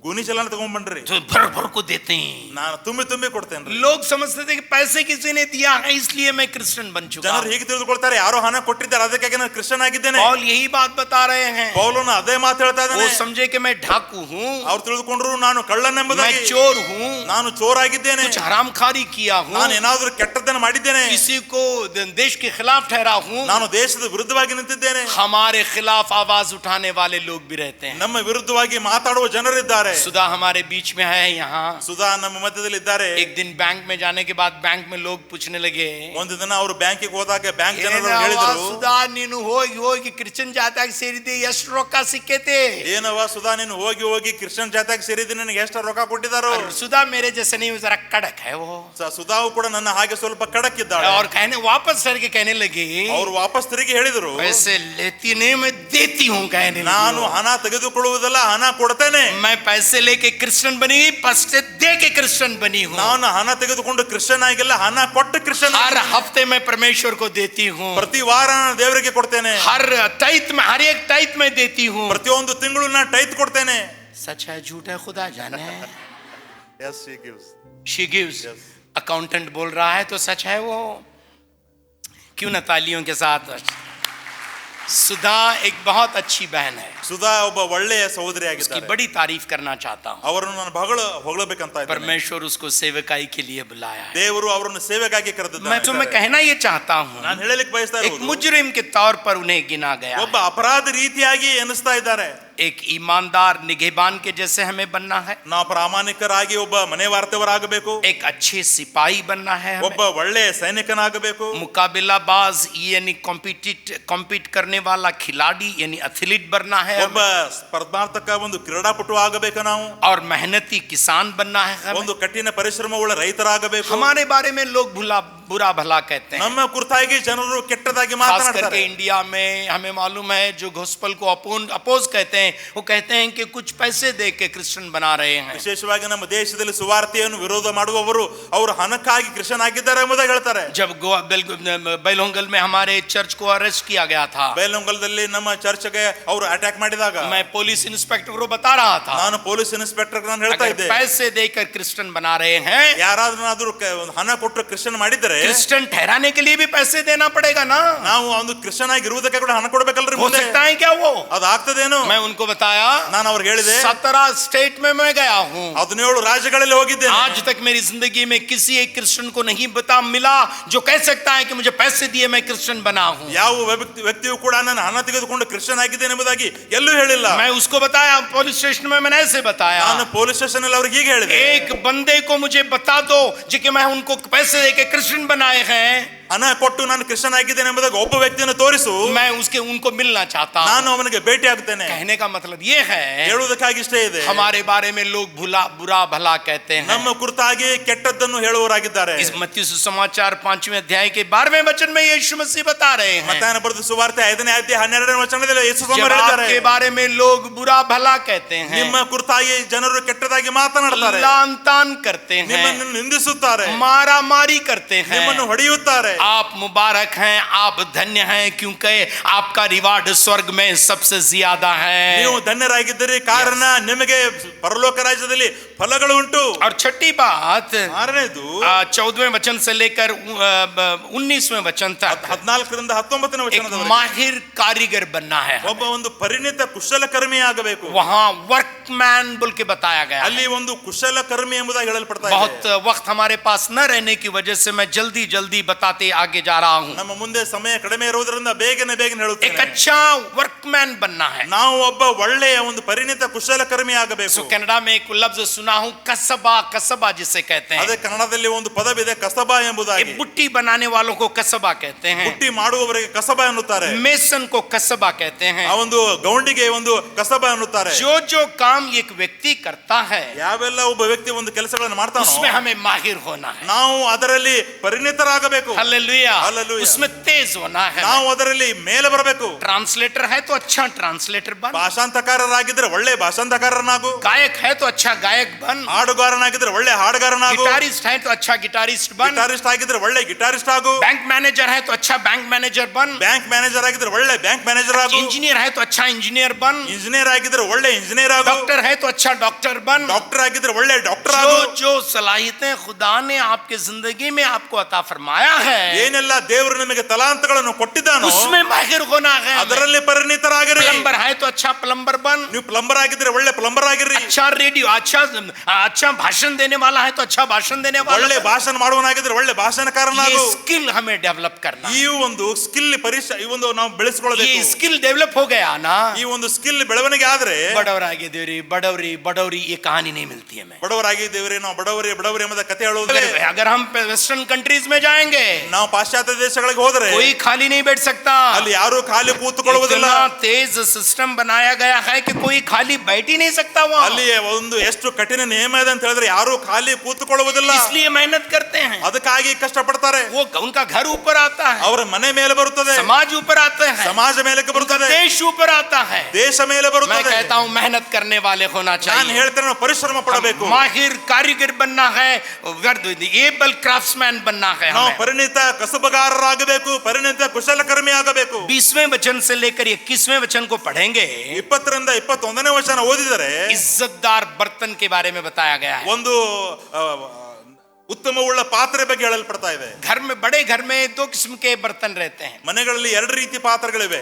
ಗುನಿ ಚೀಲನ ತಗೊಂಡ್ಬನ್ರಿ. तो भर भर को देते हैं. ನಾನು ತುಂಬಿ ಕೊಡ್ತೇನೆ. लोग समझते थे कि पैसे किसी ने दिया है इसलिए मैं क्रिश्चियन बन चुका. ಜನರು ಹೀಗೆ ತಿಳಿದುಕೊಳ್ತಾರೆ, ಯಾರೋ ಹಣ ಕೊಟ್ಟಿದ್ದಾರೆ ಅದಕ್ಕಾಗಿ ನಾನು ಕ್ರಿಶ್ಚಿಯನ್ ಆಗಿದ್ದೇನೆ. पौल यही बात बता रहे हैं. ಪೌಲನು ಅದೇ ಮಾತು ಹೇಳ್ತಾ वो ಇದ್ದಾನೆ. समझे कि मैं डाकू हूँ, ಅವ್ರು ತಿಳಿದುಕೊಂಡ್ರು ನಾನು ಕಳ್ಳನೆಂಬುದಾಗಿ. मैं चोर हूँ, ನಾನು ಚೋರಾಗಿದ್ದೇನೆ, कुछ हरामखारी किया हूँ, ನಾನು ಏನಾದ್ರೂ ಕೆಟ್ಟದ್ದನ್ನು ಮಾಡಿದ್ದೇನೆ, किसी को देश के खिलाफ ठहरा हूँ. ನಾನು ದೇಶದ ವಿರುದ್ಧವಾಗಿ ನಿಂತಿದ್ದೇನೆ. हमारे खिलाफ आवाज उठाने वाले लोग भी रहते हैं. ನಮ್ಮ ವಿರುದ್ಧವಾಗಿ ಮಾತಾಡುವ ಜನರಿದ್ದಾರೆ. सुधा हमारे बीच में है यहाँ. ಸುಧಾ ನಮ್ಮ ಮಧ್ಯದಲ್ಲಿ ಇದ್ದಾರೆ. एक दिन बैंक में जाने के बाद बैंक में लोग पूछने लगे, ಒಂದು ದಿನ ಅವರು ಬ್ಯಾಂಕಿಗೆ ಹೋದಾಗ ಬ್ಯಾಂಕ್ ಜನರು ಹೇಳಿದರು, ಸುಧಾ ನೀನು ಹೋಗಿ ಕ್ರಿಶ್ಚಿಯನ್ ಜಾತಿಯಾಗಿ ಸೇರಿದೆ, ಎಷ್ಟು ರೊಕ್ಕ ಸಿಕ್ಕೈತೆ? ಏನವ ಸುಧಾ ನೀನು ಹೋಗಿ ಕ್ರಿಶ್ಚಿಯನ್ ಜಾತಿಯಾಗಿ ಸೇರಿದ್ದೀನಿ, ನಿನಗೆ ಎಷ್ಟು ರೊಕ್ಕ ಕೊಟ್ಟಿದ್ದಾರೋ? सुधा मेरे जैसे नहीं, जरा कड़क है वो. ಸುಧಾವು ಕೂಡ ನನ್ನ ಹಾಗೆ ಸ್ವಲ್ಪ ಖಡಕ್ ಇದ್ದಾಳೆ. और वापस सर के कहने लगी, ಅವರು ವಾಪಸ್ ತಿರುಗಿ ಹೇಳಿದರು, वैसे लेती नहीं मैं देती हूँ. कहने ನಾನು ಹಣ ತೆಗೆದುಕೊಳ್ಳುವುದಲ್ಲ, ಹಣ ಕೊಡ್ತೇನೆ. मैं पैसे लेके क्रिश्चियन बनी, पैसे दे के क्रिश्चियन बनी हूँ. ನಾನು ಹಣ ತೆಗೆದುಕೊಂಡು ಕ್ರಿಶ್ಚಿಯನ್ ಆಗಿಲ್ಲ, ಹಣ ಕೊಟ್ಟು ಕ್ರಿಶ್ಚಿಯನ್. हर हफ्ते मैं परमेश्वर को देती हूँ. ಪ್ರತಿ ವಾರ ನಾನು ದೇವರಿಗೆ ಕೊಡ್ತೇನೆ. हर एक टाइट में देती हूँ. ಪ್ರತಿಯೊಂದು ತಿಂಗಳು ನಾನು ಟೈತ್ ಕೊಡ್ತೇನೆ. सच है झूठ है खुदा जाने. Yes, she gives. She gives. Yes. Accountant बोल रहा है तो सच है वो. क्यों ना तालियों के साथ. सुधा एक बहुत अच्छी बहन है. ಸುಧಾ ಒಬ್ಬ ಒಳ್ಳೆಯ उसकी ಸಹೋದರಿಯಾಗಿದ್ದಾರೆ. बड़ी तारीफ करना चाहता हूँ. ಅವರನ್ನು ನಾನು ಹೊಗಳಬೇಕಂತ ಇದ್ದೇನೆ. परमेश्वर उसको सेवकाई के लिए बुलाया है. ದೇವರು ಅವರನ್ನು ಸೇವೆಗಾಗಿ मैं ಕರೆದಿದ್ದಾರೆ. तुम्हें कहना ये चाहता हूँ, ನಾನು ಹೇಳಲಿಕ್ಕೆ ಬಯಸ್ತಾ एक ಇರೋದು, मुजरिम के तौर पर उन्हें गिना गया. ಒಬ್ಬ ಅಪರಾಧ ರೀತಿಯಾಗಿ ಎನಿಸ್ತಾ ಇದ್ದಾರೆ. एक ईमानदार निगहबान के जैसे हमें बनना है, ನಾವು ಪ್ರಾಮಾಣಿಕರಾಗಿ ಒಬ್ಬ ಮನೆ ವಾರ್ತೆವರಾಗಬೇಕು, एक अच्छे सिपाही बनना है हमें, ಒಬ್ಬ ಒಳ್ಳೆ ಸೈನಿಕನಾಗಬೇಕು, मुकाबलाबाज यानी कॉम्पीट करने वाला खिलाड़ी यानी एथलीट बनना है ಒಬ್ಬ ಸ್ಪರ್ಧಾರ್ಥಕ ಒಂದು ಕ್ರೀಡಾಪಟು ಆಗಬೇಕು ನಾವು, और मेहनती किसान बनना है हमें। ಒಂದು ಕಠಿಣ ಪರಿಶ್ರಮವುಳ್ಳ ರೈತರಾಗಬೇಕು. हमारे बारे में लोग बुरा भला कहते हैं, ನಮ್ಮ ಕುರಿತಾಗಿ ಜನರು ಕೆಟ್ಟದಾಗಿ खास ಮಾತನಾಡ್ತಾರೆ. करके इंडिया में हमें मालूम है जो गॉस्पेल को अपोज कहते हैं, वो कहते हैं कि कुछ पैसे दे के क्रिश्चियन बना रहे हैं। ವಿಶೇಷವಾಗಿ ನಮ್ಮ ದೇಶದಲ್ಲಿ ಸುವಾರ್ತೆಯನ್ನು ವಿರೋಧ ಮಾಡುವವರು ಅವರು ಹಣಕ್ಕಾಗಿ ಕ್ರಿಶ್ಚಿಯನ್ ಆಗಿದ್ದಾರೆ ಎಂಬುದಾಗಿ ಹೇಳ್ತಾರೆ. जब बेलोंगल में हमारे चर्च को अरेस्ट किया गया था, ಬೇಲೊಂಗಲದಲ್ಲಿ ನಮ್ಮ ಚರ್ಚ್ಗೆ ಅವರು ಅಟ್ಯಾಕ್ ಮಾಡಿದಾಗ मैं पुलिस इंस्पेक्टर को बता रहा था, ನಾನು ಪೊಲೀಸ್ ಇನ್ಸ್ಪೆಕ್ಟರ್ ನಾನು ಹೇಳ್ತಾ अगर ಇದ್ದೆ, पैसे देकर क्रिश्चियन बना रहे हैं, ಯಾರಾದ್ರೂ ಹಣ ಕೊಟ್ಟು ಕ್ರಿಶ್ಚಿಯನ್ ಮಾಡಿದರೆ क्रिश्चियन ठहराने के लिए भी पैसे देना पड़ेगा ना। ನಾವು ಒಂದು ಕ್ರಿಶ್ಚಿಯನ್ ಆಗಿ ಇರುವುದಕ್ಕೆ ಕೂಡ ಹಣ ಕೊಡಬೇಕಲ್ರಿ. हो ಮುಂದೆ सकता है क्या वो? ಅದು ಆಗ್ತದೇನು? मैं उनको बताया, ನಾನು ಅವ್ರಿಗೆ ಹೇಳಿದೆ, 17 स्टेट में मैं गया हूँ, 17 ರಾಜ್ಯಗಳಲ್ಲಿ ಹೋಗಿದ್ದೇನೆ. आज तक मेरी जिंदगी में किसी एक क्रिश्चियन को नहीं मिला जो कह सकता है कि मुझे पैसे दिए मैं क्रिश्चियन बना हूँ। ಯಾವ ವ್ಯಕ್ತಿಯು ಕೂಡ ನಾನು ಹಣ ತೆಗೆದುಕೊಂಡು ಕ್ರಿಶ್ಚಿಯನ್ ಆಗಿದ್ದೇನೆ ಎಂಬುದಾಗಿ ಎಲ್ಲೂ ಹೇಳಿಲ್ಲ. मैं उसको बताया, पुलिस स्टेशन में मैंने ऐसे बताया, ನಾನು ಪೊಲೀಸ್ ಸ್ಟೇಷನ್ ಅಲ್ಲಿ ಅವ್ರಿಗೆ ಹೀಗೆ ಹೇಳಿದೆ, एक बंदे को मुझे बता दो जो कि मैं उनको पैसे देके क्रिश्चियन बनाए हैं, ಹಣ ಕೊಟ್ಟು ನಾನು ಕ್ರಿಶ್ಚಿಯನ್ ಆಗಿದ್ದೇನೆ ಎಂಬುದಾಗಿ ಒಬ್ಬ ವ್ಯಕ್ತಿಯನ್ನು ತೋರಿಸು, मैं उनको मिलना चाहता हूँ। ನಾನು ಅವನಿಗೆ ಭೇಟಿ ಆಗ್ತೇನೆ. कहने का मतलब ये है, ಹೇಳುವುದಕ್ಕಾಗಿ ಇಷ್ಟೇ ಇದೆ, हमारे बारे में लोग बुरा भला कहते हैं। ನಮ್ಮ ಕುರಿತಾಗಿ ಕೆಟ್ಟದ್ದನ್ನು ಹೇಳುವವರಾಗಿದ್ದಾರೆ. इस मत्ती सुसमाचार 5वें अध्याय के 12वें वचन में यीशु मसीह बता रहे हैं, ಮತ್ತಾಯನ ಬರೆದ ಸುವಾರ್ತೆ 5ನೇ ಅಧ್ಯಾಯ 12ನೇ ವಚನದಲ್ಲಿ ಯೇಸು जब ಸ್ವಾಮಿ ಹೇಳಿದ್ದಾರೆ, आपके बारे में लोग बुरा भला कहते हैं, ನಿಮ್ಮ ಕುರಿತಾಗಿ ಜನರು ಕೆಟ್ಟದಾಗಿ ಮಾತನಾಡ್ತಾರೆ, लान तान करते हैं, ನಿಮ್ಮನ್ನು ನಿಂದಿಸುತ್ತಾರೆ, मारा मारी करते हैं, ನಿಮ್ಮನ್ನು ಹೊಡೆಯುತ್ತಾರೆ, आप मुबारक हैं, आप धन्य हैं, क्योंकि आपका रिवार्ड स्वर्ग में सबसे ज्यादा है। ನೀವು ಧನ್ಯರಾಗಿದ್ದೀರಿ, ಕಾರಣ ನಿಮಗೆ ಪರಲೋಕ ರಾಜ್ಯದಲ್ಲಿ ಫಲಗಳು ಉಂಟು. और छठी बात, 6ನೇದು 14वें वचन से लेकर 19वें वचन तक 14ರಿಂದ 19ನೇ एक ವಚನದವರೆಗೆ माहिर कारीगर बनना है। ಒಬ್ಬ ಒಂದು ಪರಿಣಿತ ಕುಶಲಕರ್ಮಿ ಆಗಬೇಕು. वहां वर्कमैन बोल के बताया गया ಅಲ್ಲಿ है। ಒಂದು ಕುಶಲಕರ್ಮಿ ಎಂಬುದಾಗಿ ಹೇಳಲ್ಪಡ್ತಾ ಇದೆ. बहुत वक्त हमारे पास न रहने की वजह से मैं जल्दी जल्दी बताते आगे जा रहा हूं। ನಮ್ಮ ಮುಂದೆ ಸಮಯ ಕಡಿಮೆ ಇರುವುದರಿಂದ ಬೇಗನೆ एक ಹೇಳುತ್ತೇನೆ. अच्छा वर्कमैन बनना है। ನಾವು ಒಬ್ಬ ಒಳ್ಳೆಯ ಒಂದು ಪರಿಣಿತ ಕುಶಲಕರ್ಮಿ ಆಗಬೇಕು. कनाडा में एक लफ्ज सुना हूं, कसबा जिसे कहते हैं। ಅದೇ ಕನ್ನಡದಲ್ಲಿ ಒಂದು ಪದವಿದೆ, ಕಸಬಾ ಎಂಬುದಾಗಿ. बुट्टी बनाने वालों को कसबा कहते हैं, ಬುಟ್ಟಿ ಮಾಡುವವರಿಗೆ ಕಸಬಾ ಎನ್ನುತ್ತಾರೆ, मेसन को कसबा कहते हैं। ಆ ಒಂದು ಗೌಂಡಿಗೆ ಒಂದು ಕಸಬಾ ಎನ್ನುತ್ತಾರೆ. जो काम एक व्यक्ति करता है ಯಾವೆಲ್ಲ ಒಬ್ಬ ವ್ಯಕ್ತಿ ಒಂದು ಕೆಲಸಗಳನ್ನು ಮಾಡ್ತಾನೋ उसमें हमें माहिर होना है। ನಾವು ಅದರಲ್ಲಿ ಪರಿಣಿತರಾಗಬೇಕು. Hallelujah, hallelujah. उसमें तेज होना है। ನಾವು ಅದರಲ್ಲಿ ಮೇಲೆ ಬರಬೇಕು. ट्रांसलेटर है तो अच्छा ट्रांसलेटर बन, ಭಾಷಾಂತಕಾರರಾಗಿದ್ರೆ ಒಳ್ಳೆ ಭಾಷಾಂತಕಾರನಾಗು, गायक है तो अच्छा गायक बन, ಹಾಡುಗಾರನಾಗಿದ್ರೆ ಒಳ್ಳೆ ಹಾಡುಗಾರನಾಗು, गिटारिस्ट है तो अच्छा गिटारिस्ट बन, ಗಿಟಾರಿಸ್ಟ್ ಆಗಿದ್ರೆ ಒಳ್ಳೆ ಗಿಟಾರಿಸ್ಟ್ ಆಗು, बैंक मैनेजर है तो अच्छा बैंक मैनेजर बन, ಬ್ಯಾಂಕ್ ಮ್ಯಾನೇಜರ್ ಆಗಿದ್ರೆ ಒಳ್ಳೆ ಬ್ಯಾಂಕ್ ಮ್ಯಾನೇಜರ್ ಆಗು, इंजीनियर है तो अच्छा इंजीनियर बन, ಇಂಜಿನಿಯರ್ ಆಗಿದ್ರೆ ಒಳ್ಳೆ ಇಂಜಿನಿಯರ್ ಆಗು, डॉक्टर है तो अच्छा डॉक्टर बन। ಡಾಕ್ಟರ್ ಆಗಿದ್ರೆ ಒಳ್ಳೆ ಡಾಕ್ಟರ್ ಆಗು. जो सलाहियतें खुदा ने आपके जिंदगी में आपको अता फरमाया है, ಏನೆಲ್ಲ ದೇವರು ನಿಮಗೆ ತಲಾಂತಗಳನ್ನು ಕೊಟ್ಟಿದ್ದಾನೋ उसमें माहिर होना है। ಅದರಲ್ಲಿ ಪರಿಣಿತರಾಗಿರಿ. प्लम्बर है तो अच्छा प्लम्बर बन, ನೀವು ಪ್ಲಂಬರ್ ಆಗಿದ್ರೆ ಒಳ್ಳೆ ಪ್ಲಂಬರ್ ಆಗಿರಿ. अच्छा रेडियो अच्छा भाषण देने वाला है तो अच्छा भाषण देने वाला ಒಳ್ಳೆ ಭಾಷಣ ಮಾಡುವನಾಗಿದ್ರೆ ಒಳ್ಳೆ ಭಾಷಣಕಾರನಾಗು. ये स्किल हमें डेवलप करना, ಈ ಒಂದು ಸ್ಕಿಲ್ ಈ ಒಂದು ನಾವು ये ಬೆಳೆಸಿಕೊಳ್ಳಬೇಕು. स्किल डेवलप हो गया ना, ಈ ಒಂದು ಸ್ಕಿಲ್ ಬೆಳವಣಿಗೆ ಆದ್ರೆ बड़वरागिदेवरी बड़वरी बड़वरी ये कहानी नहीं मिलती है हमें। ಬಡವರಾಗಿದ್ದೇವೆ ನಾವು ಬಡವರಿ ಬಡವರಿ ಎಂಬ ಕಥೆ ಹೇಳುವುದೇ. अगर हम वेस्टर्न कंट्रीज में जाएंगे ನಾವು ಪಾಶ್ಚಾತ್ಯ ದೇಶಗಳಿಗೆ ಹೋದರೆ कोई खाली नहीं बैठ सकता, ಅಲ್ಲಿ ಯಾರು ಖಾಲಿ ಕೂತ್ಕೊಳ್ಳುವುದಿಲ್ಲ. इतना तेज सिस्टम बनाया गया है कि कोई खाली बैठ ही नहीं सकता वहाँ, ಅಲ್ಲಿ ಒಂದು ಎಷ್ಟು ಕಠಿಣ ನಿಯಮ ಇದೆ ಅಂತ ಹೇಳಿದ್ರೆ ಯಾರು ಖಾಲಿ ಕೂತ್ಕೊಳ್ಳುವುದಿಲ್ಲ. इसलिए मेहनत करते हैं। ಅದಕ್ಕಾಗಿ ಕಷ್ಟಪಡ್ತಾರೆ. वो उनका घर ऊपर आता है, ಅವರ ಮನೆ ಮೇಲೆ ಬರುತ್ತದೆ, समाज ऊपर आता है, ಸಮಾಜ ಮೇಲೆ ಬರುತ್ತದೆ, देश ऊपर आता है। ದೇಶ ಮೇಲೆ मैं ಬರುತ್ತದೆ. कहता हूँ मेहनत करने वाले होना ನಾನು चाहिए, ಹೇಳ್ತೇನೆ ನಾವು ಪರಿಶ್ರಮ ಪಡಬೇಕು. माहिर कारीगर बनना है, एबल क्राफ्ट्समैन बनना है ನಾವು हमें। ಪರಿಣಿತ ಕಸಬಗಾರರಾಗಬೇಕು, ಪರಿಣಿತ ಕುಶಲಕರ್ಮಿ ಆಗಬೇಕು. 20वें वचन से लेकर 21वें वचन को पढ़ेंगे, 20ರಿಂದ 21ನೇ ವಚನ ಓದಿದರೆ इज्जतदार बर्तन के बारे में बताया गया है। ಒಂದು ಉತ್ತಮವುಳ್ಳ ಪಾತ್ರೆ ಬಗ್ಗೆ ಹೇಳಲ್ಪಡ್ತಾ ಇದೆ. घर में बड़े घर में 2 किस्म के बर्तन रहते हैं, ಮನೆಗಳಲ್ಲಿ 2 ರೀತಿ ಪಾತ್ರೆಗಳಿವೆ.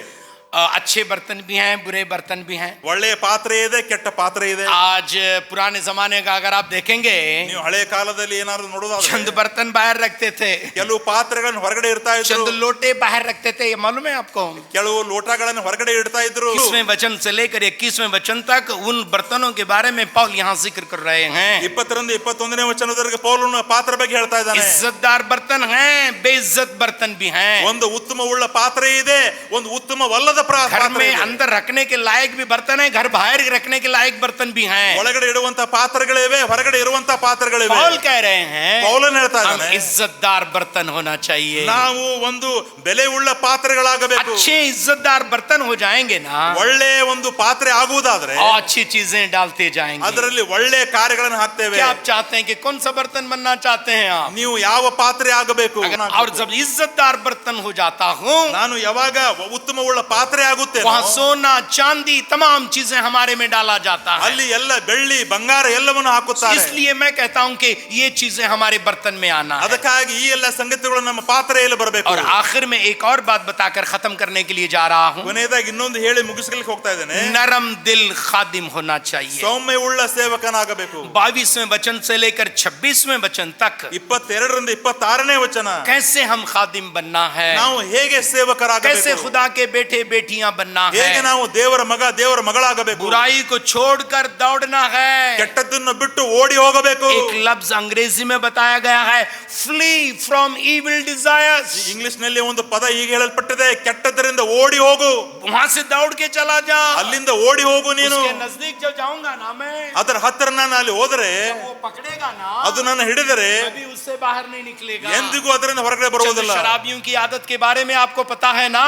अच्छे बर्तन भी हैं, बुरे बर्तन भी हैं। ಒಳ್ಳೆಯ ಪಾತ್ರೆ ಇದೆ, ಕೆಟ್ಟ ಪಾತ್ರೆ ಇದೆ. आज पुराने जमाने का अगर आप देखेंगे, ನೀವು ಹಳೆ ಕಾಲದಲ್ಲಿ ಏನಾದ್ರು ನೋಡೋದಾದ್ರೆ चंद बर्तन बाहर रखते थे, ಕೆಲವು ಪಾತ್ರೆಗಳನ್ನು ಹೊರಗಡೆ ಇಡ್ತಾ ಇದ್ರು, चंद लोटे बाहर रखते थे, ये मालूम है आपको? ಕೆಲವು ಲೋಟಗಳನ್ನು ಹೊರಗಡೆ ಇಡ್ತಾ इದ್ರು. 20वें वचन से लेकर 21वें वचन तक उन बर्तनों के बारे में पौल यहाँ जिक्र कर रहे हैं। 20ರಿಂದ 21ನೇ ವಚನದವರೆಗೆ ಪೌಲನು ಪಾತ್ರೆ ಬಗ್ಗೆ ಹೇಳ್ತಾ ಇದ್ದಾನೆ. इज्जतदार बर्तन हैं, बेइज्जत बर्तन भी हैं। ಒಂದು ಉತ್ತಮವುಳ್ಳ ಪಾತ್ರೆ ಇದೆ, ಒಂದು ಉತ್ತಮವಲ್ಲದ घर ಪಾತ್ರೆ में ಇದೆ. अंदर रखने के लायक भी बर्तन है, घर बाहर रखने के लायक बर्तन भी हैं। ಒಳಗಡೆ ಇಡುವಂತ ಪಾತ್ರೆಗಳಿವೆ, ಹೊರಗಡೆ ಇರುವಂತ ಪಾತ್ರೆಗಳಿವೆ. पौल कह रहे हैं ಪೌಲನು ಹೇಳ್ತಾ हम ಇದ್ದಾನೆ, इज्जतदार बर्तन होना चाहिए। ನಾವು ಒಂದು ಬೆಲೆಯುಳ್ಳ ಪಾತ್ರೆಗಳಾಗಬೇಕು. अच्छे इज्जतदार बर्तन हो जाएंगे ना, ಒಳ್ಳೆ ಒಂದು ಪಾತ್ರೆ ಆಗುವುದಾದ್ರೆ और अच्छी चीजें डालते जाएंगे। ಅದರಲ್ಲಿ ಒಳ್ಳೆ ಕಾರ್ಯಗಳನ್ನು ಹಾಕ್ತೇವೆ. क्या आप चाहते हैं कि कौन सा बर्तन बनना चाहते हैं आप? ನೀವು ಯಾವ ಪಾತ್ರೆ ಆಗಬೇಕು? और जब इज्जतदार बर्तन हो जाता हूँ, ನಾನು ಯಾವಾಗ ಉತ್ತಮವುಳ್ಳ ಪಾತ್ರೆ ಆಗುತ್ತೆ, वहाँ सोना चांदी तमाम चीजें हमारे में डाला जाता है। ಅಲ್ಲಿ ಎಲ್ಲ ಬೆಳ್ಳಿ ಬಂಗಾರ ಎಲ್ಲವನ್ನು ಹಾಕುತ್ತಾರೆ. इसलिए मैं कहता हूँ कि ये चीजें हमारे बर्तन में आना है। ಅದಕ್ಕಾಗಿ ಈ ಎಲ್ಲ ಸಂಗತಿಗಳು ನಮ್ಮ ಪಾತ್ರೆಯಲ್ಲಿ ಬರಬೇಕು. और आखिर में एक और बात बताकर खत्म करने के लिए जा रहा हूँ, ಕೊನೆಯದಾಗಿ ಇನ್ನೊಂದು ಹೇಳಿ ಮುಗಿಸಲಿಕ್ಕೆ ಹೋಗ್ತಾ ಇದ್ದೇನೆ. नरम दिल खादिम होना चाहिए। ಸೌಮ್ಯವುಳ್ಳ ಸೇವಕನಾಗಬೇಕು. 22वें वचन से लेकर 26वें वचन तक 22ರಿಂದ 26ನೇ ವಚನ. कैसे हम खादिम बनना है, ನಾವು ಹೇಗೆ ಸೇವಕರಾಗಬೇಕು, कैसे खुदा के बेटे बेटियां बनना ಹೇಗೆ है, ನಾವು ದೇವರ ಮಗ ದೇವರ ಮಗಳಾಗಬೇಕು, बुराई को छोड़कर दौड़ना है। ಕೆಟ್ಟದ್ದನ್ನು ಬಿಟ್ಟು ಓಡಿ ಹೋಗಬೇಕು. एक लफ्ज अंग्रेजी में बताया गया है, flee from evil desires. English ನಲ್ಲಿ ಒಂದು ಪದ ಹೀಗೆ ಹೇಳಲ್ಪಟ್ಟಿದೆ, ಕೆಟ್ಟದರಿಂದ ಓಡಿ ಹೋಗು. वहां से दौड़ के चला जा, ಅಲ್ಲಿಂದ ಓಡಿ ಹೋಗು ನೀನು. उसके नजदीक जब जाऊंगा ना मैं, ಅದರ ಹತ್ತಿರ ನಾನು ಅಲ್ಲಿ ಹೋದರೆ, वो पकड़ेगा ना, ಅದು ನನ್ನ ಹಿಡಿದರೆ कभी उससे बाहर नहीं निकलेगा। ಎಂದಿಗೂ ಅದರಿಂದ ಹೊರಗಡೆ ಬರುವುದಿಲ್ಲ. शराबियों की आदत के बारे में आपको पता है ना,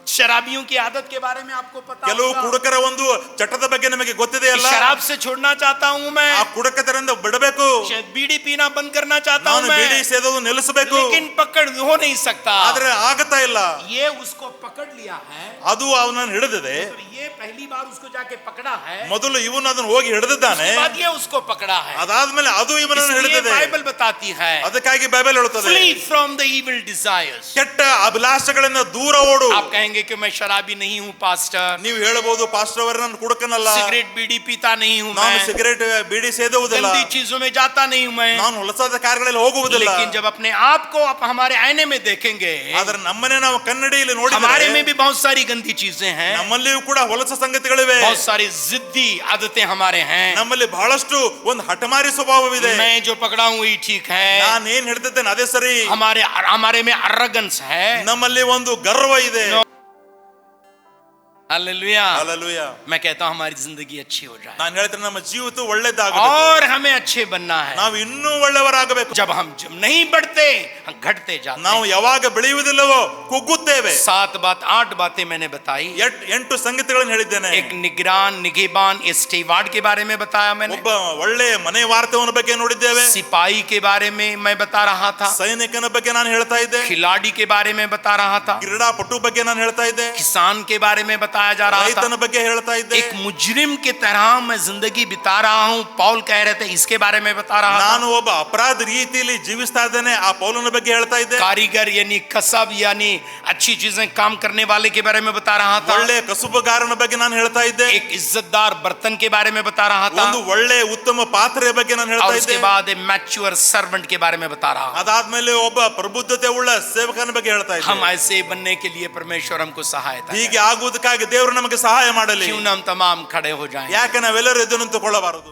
शराबियों की आदत के बारे में आपको पता ಕೆಲವು होगा। ಕುಡುಕರ ಒಂದು ಚಟದ ಬಗ್ಗೆ ನಮಗೆ ಗೊತ್ತಿದೆ ಅಲ್ಲ. शराब से छोड़ना चाहता हूं मैं, ಆ ಕುಡುಕತರಿಂದ ಬಿಡಬೇಕು. बीड़ी पीना बंद करना चाहता हूं ನಾನು ಬಿಡಿ मैं, ಸೇದೋದು ನಿಲ್ಲಿಸಬೇಕು. लेकिन पकड़ हो नहीं सकता। ಆದ್ರೆ ಆಗತ್ತಾ ಇಲ್ಲ. ये उसको पकड़ लिया है, ಅದು ಅವನನ್ನು ಹಿಡಿದಿದೆ. ये पहली बार उसको जाके पकड़ा है, ಮೊದಲು ಇವನು ಅದನ್ನು ಹೋಗಿ ಹಿಡಿದಿದ್ದಾನೆ. उसके बाद ये उसको पकड़ा है। ಅದಾದ್ಮೇಲೆ ಅದು ಇವನನ್ನು इसलिए ಹಿಡಿದಿದೆ. बाइबल बताती है, ಅದಕ್ಕಾಗಿ ಬೈಬಲ್ ಹೇಳುತ್ತದೆ, flee from the evil desires। ಕೆಟ್ಟ ಅಭಿಲಾಷೆಗಳಿಂದ ದೂರ ಓಡು. आप कहेंगे कि मैं शराबी नहीं हूँ पास्टर, ನೀವು ಹೇಳಬಹುದು, ಪಾಸ್ಟರ್ ಅವರೇ ನಾನು ಕುಡುಕನಲ್ಲ, सिगरेट बीड़ी पीता नहीं हूँ ನಾನು मैं, ಸಿಗರೇಟ್ ಬೀಡಿ ಸೇದುವುದಿಲ್ಲ, गंदी चीजों में जाता नहीं हूँ मैं। ನಾನು ಹೊಲಸಾದ ಕಾರ್ಯಗಳಲ್ಲಿ ಹೋಗುವುದಿಲ್ಲ. लेकिन जब अपने आप को आप हमारे आईने में देखेंगे, ಆದ್ರೆ ನಮ್ಮನೆ ನಾವು ಕನ್ನಡಿಯಲ್ಲಿ ನೋಡಿದರೆ हमारे में भी बहुत सारी गंदी चीजें हैं, ನಮ್ಮಲ್ಲಿಯೂ ಕೂಡ ಹೊಲಸ ಸಂಗತಿಗಳಿವೆ. बहुत सारी जिद्दी आदतें हमारे हैं। ನಮ್ಮಲ್ಲಿ ಬಹಳಷ್ಟು ಒಂದು ಹಠಮಾರಿ ಸ್ವಭಾವವಿದೆ. मैं जो पकड़ा हूँ वही ठीक है, ನಾನು ಏನ್ ಹಿಡಿದಿದ್ದೇನೆ ಅದೇ ಸರಿ. हमारे में arrogance है। ನಮ್ಮಲ್ಲಿ ಒಂದು ಗರ್ವ ಇದೆ. हालेलुया। ಹಾಲೆಲೂಯಾ. मैं कहता हूँ हमारी जिंदगी अच्छी हो जाए, ನಾನು ಹೇಳ್ತೇನೆ ನಮ್ಮ ಜೀವಿತ ಒಳ್ಳೆದಾಗಬೇಕು, और हमें अच्छे बनना है। ನಾವು ಇನ್ನೂ ಒಳ್ಳೆಯವರಾಗಬೇಕು. जब हम नहीं बढ़ते, हम घटते जाते ನಾವು हैं। ಯಾವಾಗ ಬೆಳೆಯುವುದಿಲ್ಲವೋ ಕುಗ್ಗುತ್ತೇವೆ. 8 बातें मैंने बताई। 8 ಸಂಗತಿಗಳನ್ನು ಹೇಳಿದ್ದೇನೆ. एक निगरान निगहबान स्टीवार्ड के बारे में बताया मैंने, ಒಬ್ಬ ಒಳ್ಳೆ ಮನೆ ವಾರ್ತವನ ಬಗ್ಗೆ ನೋಡಿದ್ದೇವೆ. सिपाही के बारे में मैं बता रहा था, ಸೈನಿಕನ ಬಗ್ಗೆ ನಾನು ಹೇಳ್ತಾ ಇದ್ದೆ. खिलाड़ी के बारे में बता रहा था, ಕ್ರೀಡಾಪಟು ಬಗ್ಗೆ ನಾನು ಹೇಳ್ತಾ ಇದ್ದೆ. किसान के बारे में बताया जा रहा था, ರೈತನ ಬಗ್ಗೆ ಹೇಳ್ತಾ ಇದ್ದೆ. एक मुजरिम के तरह मैं जिंदगी बिता रहा हूँ, पौल कह रहे थे, इसके बारे में बता रहा था। ನಾನು ಒಬ್ಬ ಅಪರಾಧ ರೀತಿಯಲ್ಲಿ ಜೀವಿಸ್ತಾ ಇದ್ದೇನೆ, ಆ ಪೌಲನ ಬಗ್ಗೆ ಹೇಳ್ತಾ ಇದ್ದೆ. कारीगर यानी कसब यानी अच्छी चीजें काम करने वाले के बारे में बता रहा था। ಒಳ್ಳೆ ಕಸುಬುಗಾರನ ಬಗ್ಗೆ ನಾನು ಹೇಳ್ತಾ ಇದ್ದೆ. एक इज्जतदार बर्तन के बारे में बता रहा था, ಒಂದು ಒಳ್ಳೆ ಉತ್ತಮ ಪಾತ್ರೆಯ ಬಗ್ಗೆ ನಾನು ಹೇಳ್ತಾ और ಇದ್ದೆ. उसके बाद मैच्योर सर्वेंट के बारे में बता रहा हूं। ಅದಾದ್ಮೇಲೆ ಒಬ್ಬ ಪ್ರಬುದ್ಧತೆ ಉಳ್ಳ ಸೇವಕನ ಬಗ್ಗೆ ಹೇಳ್ತಾ ಇದ್ದೆ. हम ऐसे बनने के लिए परमेश्वर हमको सहायता करे। ಹೀಗೆ ಆಗುವುದಕ್ಕಾಗಿ ದೇವರು ನಮಗೆ ಸಹಾಯ ಮಾಡಲಿ. क्यों ना हम तमाम खड़े हो जाएं। ಯಾಕೆ ನಾವೆಲ್ಲರೂ ಎದ್ದು ನಿಂತುಕೊಳ್ಳಬಾರದು?